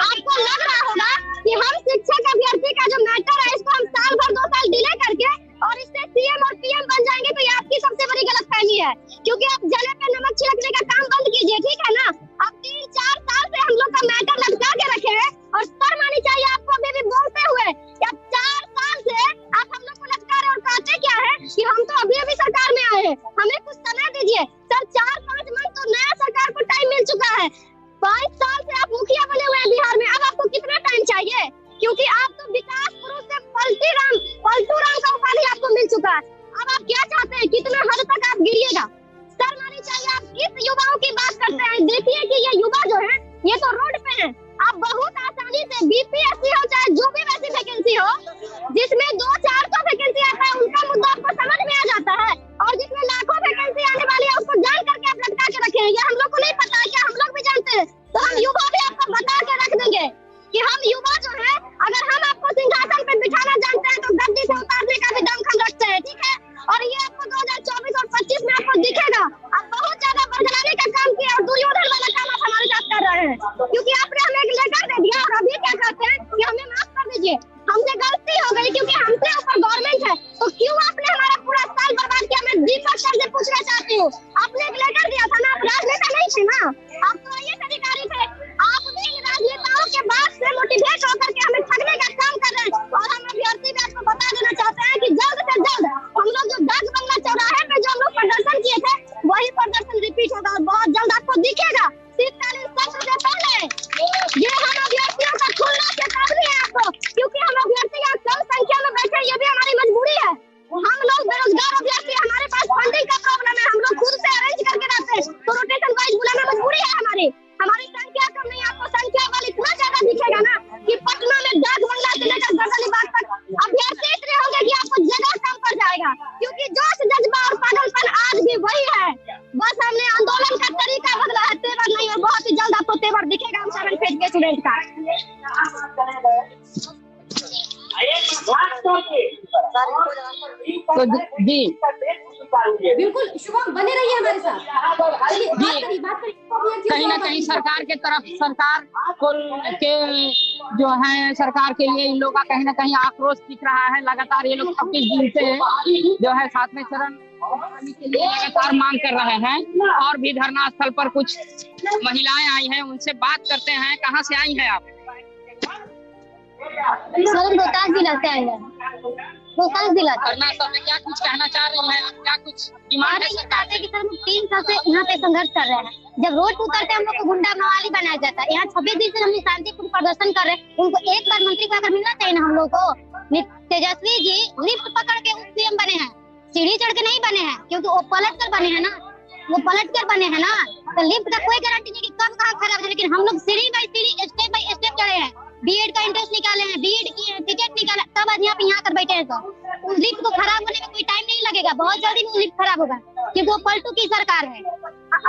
आपको लग रहा होगा कि हम शिक्षक अभ्यर्थी का जो मैटर है इसको हम साल भर 2 साल डिले करके और इससे सीएम और पीएम बन जाएंगे, तो ये आपकी सबसे बड़ी गलतफहमी है। क्योंकि आप जले पे नमक छिड़कने का काम बंद कीजिए, ठीक है ना? अब 3-4 साल से हम लोग का मैटर लटका के रखे हैं और शर्म आनी चाहिए आपको अभी भी बोलते हुए कि अब 4 साल से आप हम लोग को लटका रहे और कहते क्या है कि हम तो अभी सरकार में आए हैं, हमें कुछ समय दीजिए। सर 4-5 मंथ तो नया सरकार को टाइम मिल चुका है। 22 साल से आप मुखिया बने हुए हैं बिहार में, अब आपको कितना टाइम चाहिए? क्योंकि आप तो विकास पुरुष से पलटू राम का उपाधि आपको मिल चुका है। अब आप क्या चाहते हैं? कितना हद तक आप गिरिएगा? सर मानी चाहिए। आप किस युवाओं की बात करते हैं? देखिए कि ये युवा जो है ये तो रोड पे है। आप बहुत आसानी से बीपीएससी हो चाहे जो भी वैसी वैकेंसी हो, जिसमें 200-400 वैकेंसी आता है उनका मुद्दा आपको समझ में आ जाता है, और जिसमें लाखों वैकेंसी आने वाली है उसको जान करके आप लटका के रखे हैं। ये हम लोग को नहीं पता है क्या? हम लोग भी जानते हैं। तो हम युवा भी आपको बता के रख देंगे कि हम युवा जो है, अगर हम आपको सिंहासन पे बिठाना जानते हैं तो गद्दी से उतारने का भी दमखम रखते हैं, ठीक है? और ये आपको 2024 और 25 में आपको दिखेगा। आप बहुत ज्यादा बरगलाने का काम किया और दुर्योधन वाला काम आप हमारे साथ कर रहे हैं, क्योंकि आपने हमें एक लेटर दे दिया और अभी क्या कहते हैं कि हमें माफ कर दीजिए, हमसे गलती हो गई क्योंकि हमसे ऊपर गवर्नमेंट है। तो क्यों आपने हमारा पूरा साल बर्बाद किया? मैं दीपक सर से पूछना चाहती हूँ, आपने एक लेटर दिया था ना, आप राजनेता नहीं थे ना, आप तो आईएएस अधिकारी थे। आप भी राजनेताओं के बाद से मोटिवेट होकर के हमें ठगने का और हम अभ्यर्थी भी आपको बता देना चाहते हैं कि जल्द से जल्द हम लोग जो डाक बंगला चौराहे पे जो हम लोग प्रदर्शन किए थे वही प्रदर्शन रिपीट होगा और बहुत जल्द आपको दिखेगा। शीतकालीन सत्र से पहले ये हम अभ्यर्थियों का खुलना चेतावनी है आपको, क्योंकि हम अभ्यर्थी यहाँ कम संख्या में बैठे ये भी हमारी मजबूरी है। हम लोग बेरोजगार अभ्यर्थी, हमारे पास फंडिंग का प्रॉब्लम है, हम लोग खुद से अरेंज करके रहते हैं तो रोटेशन वाइज बुलाना मजबूरी है हमारी संख्या कम नहीं। आपको संख्या वाली इतना ज्यादा दिखेगा ना कि पटना में डाक बंगला से लेकर गर्दनीबाग तक अभ्यर्थी इतने होंगे कि आपको जगह कम पड़ जाएगा, क्योंकि जोश जज्बा और पागलपन आज भी वही है। बस हमने आंदोलन का तरीका बदला है, तेवर नहीं, और बहुत ही जल्द आपको तेवर दिखेगा हम 7 फेज के स्टूडेंट का। तो जी बिल्कुल शुभम बने रहिए हमारे साथ। बात करिए कहीं ना कहीं सरकार के तरफ, सरकार को के जो है सरकार के लिए इन लोगों का कहीं ना कहीं आक्रोश दिख रहा है। लगातार ये लोग 26 दिन से जो है 7वें चरण के लिए लगातार मांग कर रहे हैं। और भी धरना स्थल पर कुछ महिलाएं आई हैं, उनसे बात करते हैं। कहाँ से आई हैं आप? रोहतास जिला से आए हैं। रोहतास जिला धरना स्थल में क्या कुछ कहना चाह रही हैं? क्या कुछ डिमांड है? चाहते कि सर हम 3 साल से यहाँ पे संघर्ष कर रहे हैं। जब रोड पे उतरते हम लोग को गुंडा मवाली बनाया जाता है। यहाँ 26 दिन से हम शांतिपूर्ण प्रदर्शन कर रहे हैं। उनको एक बार मंत्री को आकर मिलना चाहिए ना हम लोग को। तेजस्वी जी लिफ्ट पकड़ के उप सीएम बने हैं, सीढ़ी चढ़ के नहीं बने हैं, क्योंकि वो पलट कर बने हैं ना, वो पलट कर बने हैं ना। तो लिफ्ट का कोई गारंटी नहीं कि कब कहाँ खराब है, लेकिन हम लोग सीढ़ी बाई सीढ़ी स्टेप बाई स्टेप चढ़े हैं। बीएड का इंटरेस्ट निकाले हैं, बीएड की टिकट निकाला, तब आज यहाँ पे यहाँ कर बैठे हैं। तो उस लिफ्ट को खराब होने में कोई टाइम नहीं लगेगा, बहुत जल्दी वो लिफ्ट खराब होगा, क्योंकि वो पलटू की सरकार है।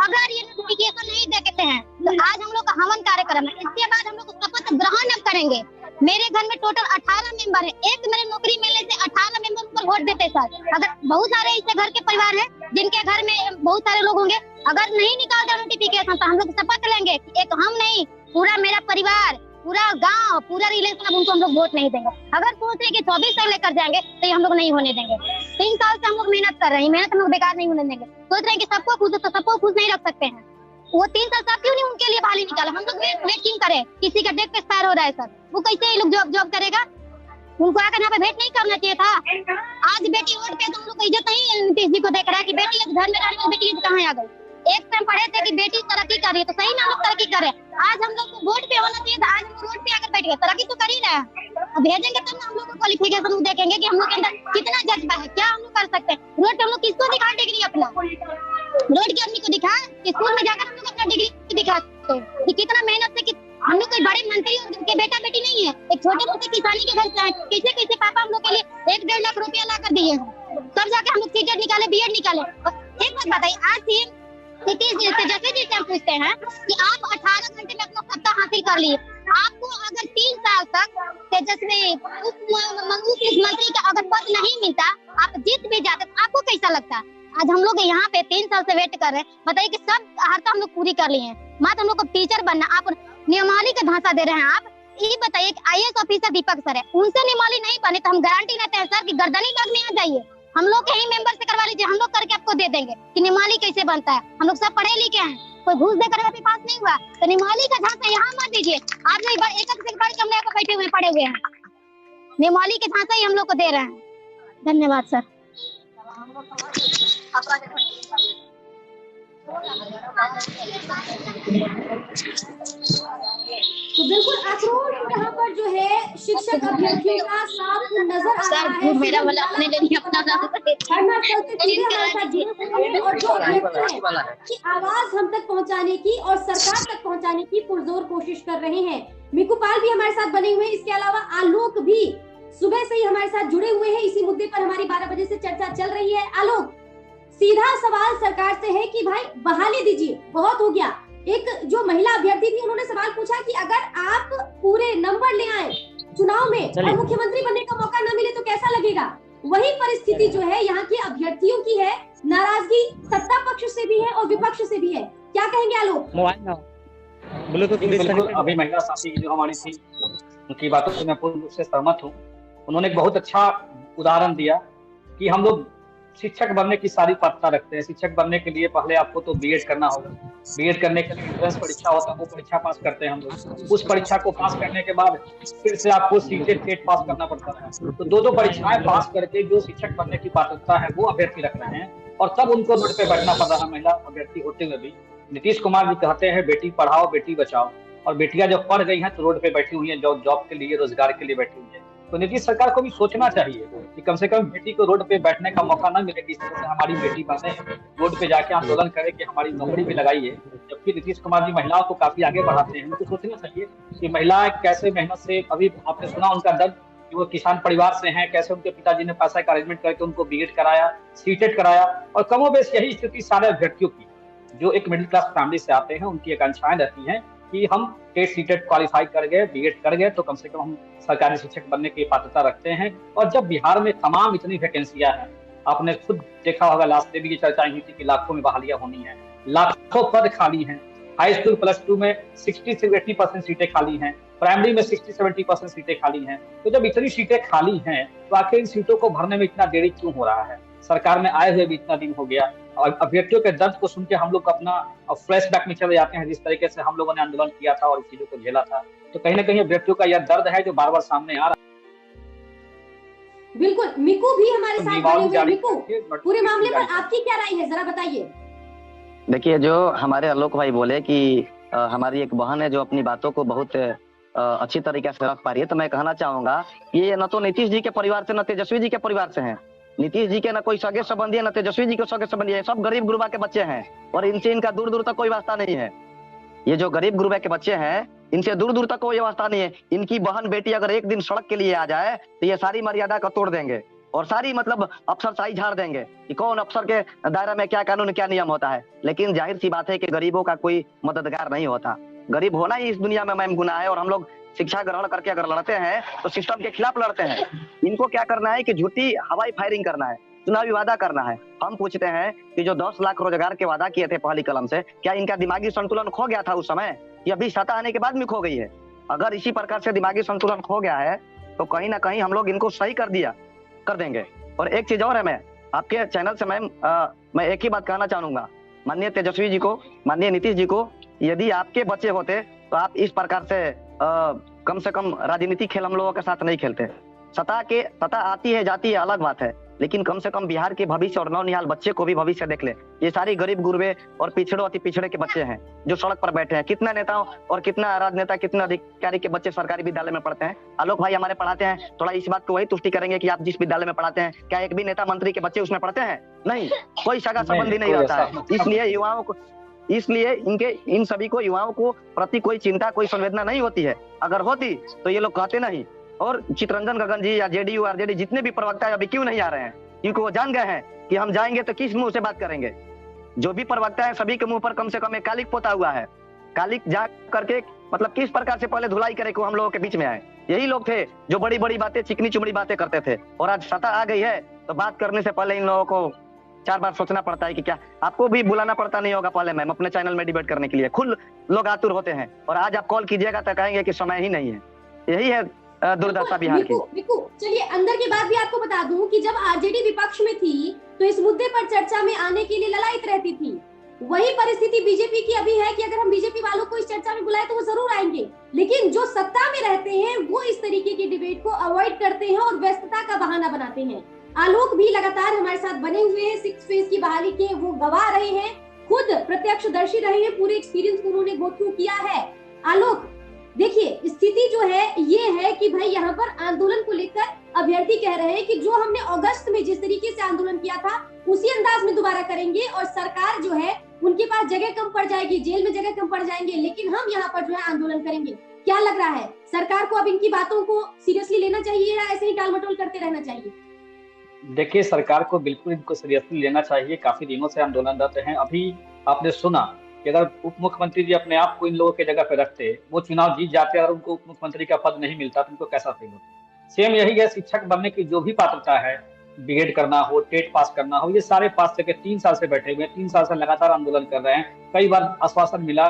अगर ये नोटिफिकेशन नहीं देते हैं तो आज हम लोग का हवन कार्यक्रम है। इसके बाद हम लोग शपथ ग्रहण अब करेंगे। मेरे घर में टोटल 18 मेंबर है, एक मेरे नौकरी मिलने से 18 मेंबर पर वोट देते सर। अगर बहुत सारे ऐसे घर के परिवार है जिनके घर में बहुत सारे लोग होंगे, अगर नहीं निकालते नोटिफिकेशन तो हम लोग शपथ लेंगे कि एक हम नहीं, पूरा मेरा परिवार, पूरा गांव, पूरा रिलेशन, अब उनको हम लोग वोट नहीं देंगे। अगर सोच रहे कि 24 साल लेकर जाएंगे तो ये हम लोग नहीं होने देंगे। 3 साल से हम लोग मेहनत कर रहे हैं, मेहनत हम लोग बेकार नहीं होने देंगे। सोच रहे हैं कि सबको खुश, तो सबको खुश नहीं रख सकते हैं। वो 3 साल सब क्यों नहीं उनके लिए बहाली निकाला? हम लोग वेटिंग करें, किसी का डेट एक्सपायर हो रहा है सर, वो कैसे ये लोग जॉब करेगा? उनको आकर यहाँ पे वेट नहीं करना चाहिए था। आज बेटी वोट पे तो हम लोग का इज्जत नहीं नीतीश जी को देख रहा है कि बेटी घर में रहने में बेटी कहाँ आ गई। एक टाइम पढ़े थे कि बेटी तरक्की कर रही है, तो सही में हम लोग तरक्की कर रहे हैं। आज हम लोग को वोट पे होना चाहिए था, आज हम रोड पे आकर बैठ गए। तरक्की तो कर ही रहे हैं, भेजेंगे तब ना हम लोग को क्वालिफिकेशन देखेंगे कि हम लोग के अंदर कितना जज्बा है, क्या हम लोग कर सकते हैं। रोड पे हम लोग किसको दिखा डिग्री अपना? रोड के आदमी को दिखा, स्कूल में जाकर हम लोग अपना डिग्री दिखाते कि कितना मेहनत से। हम लोग कोई बड़े मंत्री के बेटा बेटी नहीं है, एक छोटे मोटे किसानी के घर से आए। कैसे कैसे पापा हम लोग के लिए 1-1.5 लाख रुपया ला कर दिए हैं, तब जाके हम लोग सीटेट निकाले, बीएड निकाले। एक बात बताइए, आज सीएम नीतीश जी से जैसे जी हम पूछते हैं कि आप 18 घंटे में अपना सत्ता हासिल कर लिए, आपको अगर 3 साल तक तेजस्वी मंत्री का अगर पद नहीं मिलता, आप जीत भी जाते, तो आपको कैसा लगता? आज हम लोग यहाँ पे 3 साल से वेट कर रहे हैं। बताइए कि सब हारता हम लोग पूरी कर लिए हैं। मात्र हम लोग को टीचर बनना, आप नियमावली का ढांचा दे रहे हैं। आप ये बताइए कि आईएएस ऑफिसर दीपक सर है, उनसे नियमावली नहीं बने तो हम गारंटी देते हैं सर कि गर्दनीबाग में आ जाइए, हम लोग के ही मेंबर से करवा लीजिए, हम लोग करके आपको दे देंगे कि नियमावली कैसे बनता है। हम लोग सब पढ़े लिखे हैं, कोई घूस देकर अभी पास नहीं हुआ, तो नियमावली का ढांचा यहाँ मत दीजिए। आप नहीं एक से बढ़ के हम यहाँ पे बैठे हुए पड़े हुए हैं, नियमावली के ढांचा ही हम लोग को दे रहे हैं। धन्यवाद सर। तो बिल्कुल आक्रोश यहाँ पर जो है शिक्षक अभ्यर्थियों का साफ नजर आ रहा है। मेरा वाला अपने लिए अपना और जो अभ्यर्थी हैं कि आवाज हम तक पहुँचाने की और सरकार तक पहुँचाने की पुरजोर कोशिश कर रहे हैं। मिकू पाल भी हमारे साथ बने हुए हैं, इसके अलावा आलोक भी सुबह से ही हमारे साथ जुड़े हुए हैं। इसी मुद्दे पर हमारी 12 बजे से चर्चा चल रही है। आलोक, सीधा सवाल सरकार से है कि भाई बहाली दीजिए, बहुत हो गया। एक जो महिला अभ्यर्थी थी उन्होंने सवाल पूछा कि अगर आप पूरे नंबर ले आए चुनाव में और मुख्यमंत्री बनने का मौका न मिले तो कैसा लगेगा? वही परिस्थिति जो है यहाँ के अभ्यर्थियों की है। नाराजगी सत्ता पक्ष से भी है और विपक्ष से भी है। क्या कहेंगे आलोक? बिल्कुल, अभी महिला साथी जो हमारी थी उनकी बातों से मैं पूर्ण रूप से सहमत हूँ। उन्होंने एक बहुत अच्छा उदाहरण दिया कि हम लोग शिक्षक बनने की सारी पात्रता रखते हैं। शिक्षक बनने के लिए पहले आपको तो बीएड करना होगा। बीएड करने के लिए एंट्रेंस परीक्षा होता है, वो परीक्षा पास करते हैं हम लोग। उस परीक्षा को पास करने के बाद फिर से आपको सीटेट टेट पास करना पड़ता है। तो दो परीक्षाएं पास करके जो शिक्षक बनने की पात्रता है वो अभ्यर्थी रख रहे हैं, और तब उनको रोड पे बैठना पड़ रहा है महिला अभ्यर्थी होते हुए भी। नीतीश कुमार जी कहते हैं बेटी पढ़ाओ बेटी बचाओ, और बेटियां जब पढ़ गई हैं तो रोड पे बैठी हुई हैं, जॉब के लिए, रोजगार के लिए बैठी हुई है। तो नीतीश सरकार को भी सोचना चाहिए कि कम से कम बेटी को रोड पे बैठने का मौका ना मिले, किस तरह से हमारी बेटी बने, रोड पे जाके आंदोलन करे कि हमारी नौकरी भी लगाइए। जबकि नीतीश कुमार जी महिलाओं को काफी आगे बढ़ाते हैं। उनको सोचना चाहिए कि महिलाएं कैसे मेहनत से, अभी आपने सुना उनका दर्द कि वो किसान परिवार से हैं, कैसे उनके पिताजी ने पैसा का अरेंजमेंट करके उनको बीएड कराया, सीटेट कराया। और कमोबेश यही स्थिति सारे अभ्यर्थियों की जो एक मिडिल क्लास फैमिली से आते हैं, उनकी आकांक्षाएं रहती हैं कि हम टेट सीटेट क्वालिफाई कर गए, बीएड कर गए तो कम से कम हम सरकारी शिक्षक बनने की पात्रता रखते हैं। और जब बिहार में तमाम इतनी वैकेंसियां हैं, आपने खुद देखा होगा, लास्ट में भी ये चर्चा हुई थी कि लाखों में बहालियां होनी है, लाखों पद खाली हैं। हाई स्कूल +2 में 60 से 80% सीटें खाली हैं, प्राइमरी में 60-70% सीटें खाली हैं। तो जब इतनी सीटें खाली हैं तो आखिर इन सीटों को भरने में इतना देरी क्यों हो रहा है? सरकार में आए हुए भी इतना दिन हो गया, और अभ्यर्थियों के दर्द को सुन के हम लोग अपना फ्लैशबैक में चले जाते हैं, जिस तरीके से हम लोगों ने आंदोलन किया था और इस चीजों को झेला था। तो कहीं ना कहीं अभ्यर्थियों का यह दर्द है जो बार बार सामने आ रहा है। बिल्कुल, मिकू भी हमारे साथ बने हुए हैं। मिकू, पूरे मामले पर आपकी क्या राय है, जरा बताइए। देखिए, जो हमारे आलोक भाई बोले कि हमारी एक बहन है जो अपनी बातों को बहुत अच्छी तरीके से रख पा रही है, तो मैं कहना चाहूंगा ये न तो नीतीश जी के परिवार से न तेजस्वी जी के परिवार से हैं। नीतीश जी के ना कोई सगे संबंधी है, न तेजस्वी जी के सगे संबंधी है, सब गरीब गुरबा के बच्चे हैं, और इनसे इनका दूर दूर तक कोई वास्ता नहीं है। ये जो गरीब गुरबा के बच्चे हैं, इनसे दूर दूर तक कोई वास्ता नहीं है। इनकी बहन बेटी अगर एक दिन सड़क के लिए आ जाए तो ये सारी मर्यादा को तोड़ देंगे, और सारी मतलब अफसरशाही झाड़ देंगे कि कौन अफसर के दायरा में क्या कानून क्या नियम होता है। लेकिन जाहिर सी बात है कि गरीबों का कोई मददगार नहीं होता। गरीब होना ही इस दुनिया में मैम गुनाह है, और हम लोग शिक्षा ग्रहण करके अगर लड़ते हैं तो सिस्टम के खिलाफ लड़ते हैं। इनको क्या करना है कि झूठी हवाई फायरिंग करना है, चुनावी वादा करना है। हम पूछते हैं कि जो 10 लाख रोजगार के वादा किए थे पहली कलम से, क्या इनका दिमागी संतुलन खो गया था उस समय, या अभी सत्ता आने के बाद में खो गई है? अगर इसी प्रकार से दिमागी संतुलन खो गया है तो कहीं ना कहीं हम लोग इनको सही कर देंगे। और एक चीज और है, मैं आपके चैनल से मैम मैं एक ही बात कहना चाहूंगा, माननीय तेजस्वी जी को, माननीय नीतीश जी को, यदि आपके बच्चे होते तो आप इस प्रकार से कम से कम राजनीतिक खेल हम लोगों के साथ नहीं खेलते। सत्ता आती है जाती है अलग बात है, लेकिन कम से कम बिहार के भविष्य और नौनिहाल बच्चे को भी भविष्य देख ले। ये सारी गरीब गुरबे और पिछड़ों अति पिछड़े के बच्चे हैं जो सड़क पर बैठे हैं। कितना नेताओं और कितना राजनेता, कितना अधिकारी के बच्चे सरकारी विद्यालय में पढ़ते हैं? आलोक भाई हमारे पढ़ाते हैं, थोड़ा इस बात को वही तुष्टि करेंगे कि आप जिस विद्यालय में पढ़ाते हैं क्या एक भी नेता मंत्री के बच्चे उसमें पढ़ते हैं? नहीं, कोई सगा संबंधी नहीं रहता है। इसलिए युवाओं को, इसलिए इन सभी को, युवाओं को प्रति कोई चिंता, कोई संवेदना नहीं होती है। अगर होती तो ये लोग कहते नहीं। और चितरंजन गगन जी या जेडीयू आरजेडी जितने भी प्रवक्ता अभी क्यों नहीं आ रहे हैं? क्योंकि वो जान गए हैं कि हम जाएंगे तो किस मुंह से बात करेंगे। जो भी प्रवक्ता है सभी के मुंह पर कम से कम एक कालिक पोता हुआ है। कालिक जा करके मतलब किस प्रकार से पहले धुलाई करे को हम लोगों के बीच में आए। यही लोग थे जो बड़ी बड़ी बातें, चिकनी चुमड़ी बातें करते थे। और आज सत्ता आ गई है तो बात करने से पहले इन लोगों को 4 बार सोचना पड़ता है कि क्या आपको भी बुलाना पड़ता नहीं होगा पहले मैम अपने चैनल में डिबेट करने के लिए? खुद लोग आतुर होते हैं, और आज आप कॉल कीजिएगा तो कहेंगे कि समय ही नहीं है। यही है दुर्दशा बिहार की। चलिए, अंदर की बात भी आपको बता दूं कि जब आरजेडी विपक्ष में थी तो इस मुद्दे पर चर्चा में आने के लिए ललायत रहती थी। वही परिस्थिति बीजेपी की अभी है कि अगर हम बीजेपी वालों को इस चर्चा में बुलाए तो वो जरूर आएंगे, लेकिन जो सत्ता में रहते हैं वो इस तरीके की डिबेट को अवॉइड करते हैं और व्यस्तता का बहाना बनाते हैं। आलोक भी लगातार हमारे साथ बने हुए हैं, 6 फेज की बहाली के वो गवाह रहे हैं, खुद प्रत्यक्षदर्शी रहे हैं, पूरे एक्सपीरियंस को उन्होंने गो थ्रू किया है। आलोक, देखिए स्थिति जो है ये है कि भाई यहाँ पर आंदोलन को लेकर अभ्यर्थी कह रहे हैं कि जो हमने अगस्त में जिस तरीके से आंदोलन किया था उसी अंदाज में दोबारा करेंगे, और सरकार जो है उनके पास जगह कम पड़ जाएगी, जेल में जगह कम पड़ जाएंगे, लेकिन हम यहाँ पर जो है आंदोलन करेंगे। क्या लग रहा है, सरकार को अब इनकी बातों को सीरियसली लेना चाहिए या ऐसे ही टाल मटोल करते रहना चाहिए? देखिए, सरकार को बिल्कुल इनको सीरियसली लेना चाहिए। काफी दिनों से आंदोलनरत हैं। अभी आपने सुना कि अगर उप मुख्यमंत्री जी अपने आप को इन लोगों के जगह पे रखते, वो चुनाव जीत जाते और उनको उप मुख्यमंत्री का पद नहीं मिलता तो उनको कैसा फील होता? सेम यही है, शिक्षक बनने की जो भी पात्रता है, बीएड करना हो, टेट पास करना हो, ये सारे पास करके 3 साल से बैठे हुए हैं, 3 साल से लगातार आंदोलन कर रहे हैं। कई बार आश्वासन मिला,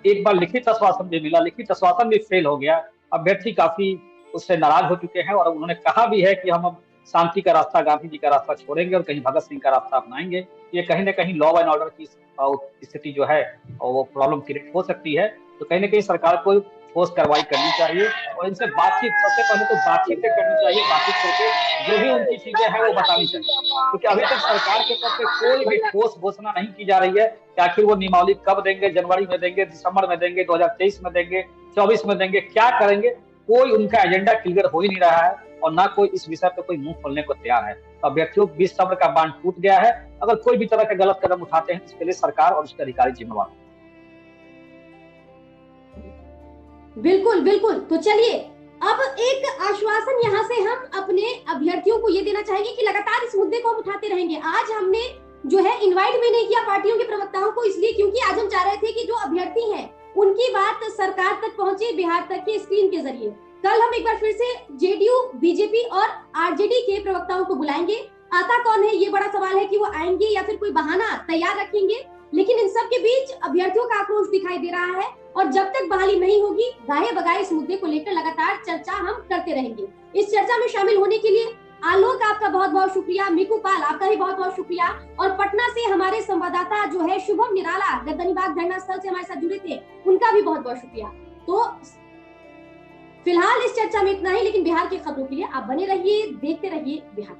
एक बार लिखित आश्वासन भी मिला, लिखित आश्वासन भी फेल हो गया। अभ्यर्थी काफी उससे नाराज हो चुके हैं और उन्होंने कहा भी है कि हम अब शांति का रास्ता, गांधी जी का रास्ता छोड़ेंगे और कहीं भगत सिंह का रास्ता अपनाएंगे, ये कहीं ना कहीं लॉ एंड ऑर्डर की स्थिति जो है वो प्रॉब्लम क्रिएट हो सकती है। तो कहीं ना कहीं सरकार को ठोस कार्रवाई करनी चाहिए और इनसे बातचीत, सबसे पहले तो बातचीत करनी चाहिए, बातचीत करके जो भी उनकी चीजें हैं वो बतानी चाहिए, क्योंकि अभी तक सरकार के तरफ से कोई भी ठोस घोषणा नहीं की जा रही है कि आखिर वो नियमावली कब देंगे, जनवरी में देंगे, दिसंबर में देंगे, 2023 में देंगे, 24 में देंगे, क्या करेंगे, कोई उनका एजेंडा क्लियर हो ही नहीं रहा है और ना कोई इस विषय पे कोई मुंह खोलने को तैयार है। अभ्यर्थियों के बीच सब्र का बांध टूट गया है। अगर कोई भी तरह का गलत कदम उठाते हैं तो इसके लिए सरकार और उसके अधिकारी जिम्मेवार हैं। बिल्कुल बिल्कुल। तो चलिए अब एक आश्वासन यहाँ से हम अपने अभ्यर्थियों को ये देना चाहेंगे कि लगातार इस मुद्दे को हम उठाते रहेंगे। आज हमने जो है इनवाइट भी नहीं किया पार्टियों के प्रवक्ताओं को, इसलिए क्योंकि आज हम चाह रहे थे कि जो अभ्यर्थी हैं उनकी बात सरकार तक पहुंचे, बिहार तक के स्क्रीन के जरिए। कल हम एक बार फिर से जेडीयू, बीजेपी और आरजेडी के प्रवक्ताओं को बुलाएंगे। आता कौन है ये बड़ा सवाल है कि वो आएंगे या फिर कोई बहाना तैयार रखेंगे, लेकिन इन सब के बीच अभ्यर्थियों का आक्रोश दिखाई दे रहा है और जब तक बहाली नहीं होगी गाहे बगाए इस मुद्दे को लेकर लगातार चर्चा हम करते रहेंगे। इस चर्चा में शामिल होने के लिए आलोक आपका बहुत बहुत शुक्रिया, मिकू पाल आपका भी बहुत बहुत शुक्रिया और पटना से हमारे संवाददाता जो है शुभम निराला गर्दनीबाग धरना स्थल से हमारे साथ जुड़े थे, उनका भी बहुत बहुत शुक्रिया। तो फिलहाल इस चर्चा में इतना ही, लेकिन बिहार की खबरों के लिए आप बने रहिए, देखते रहिए बिहार।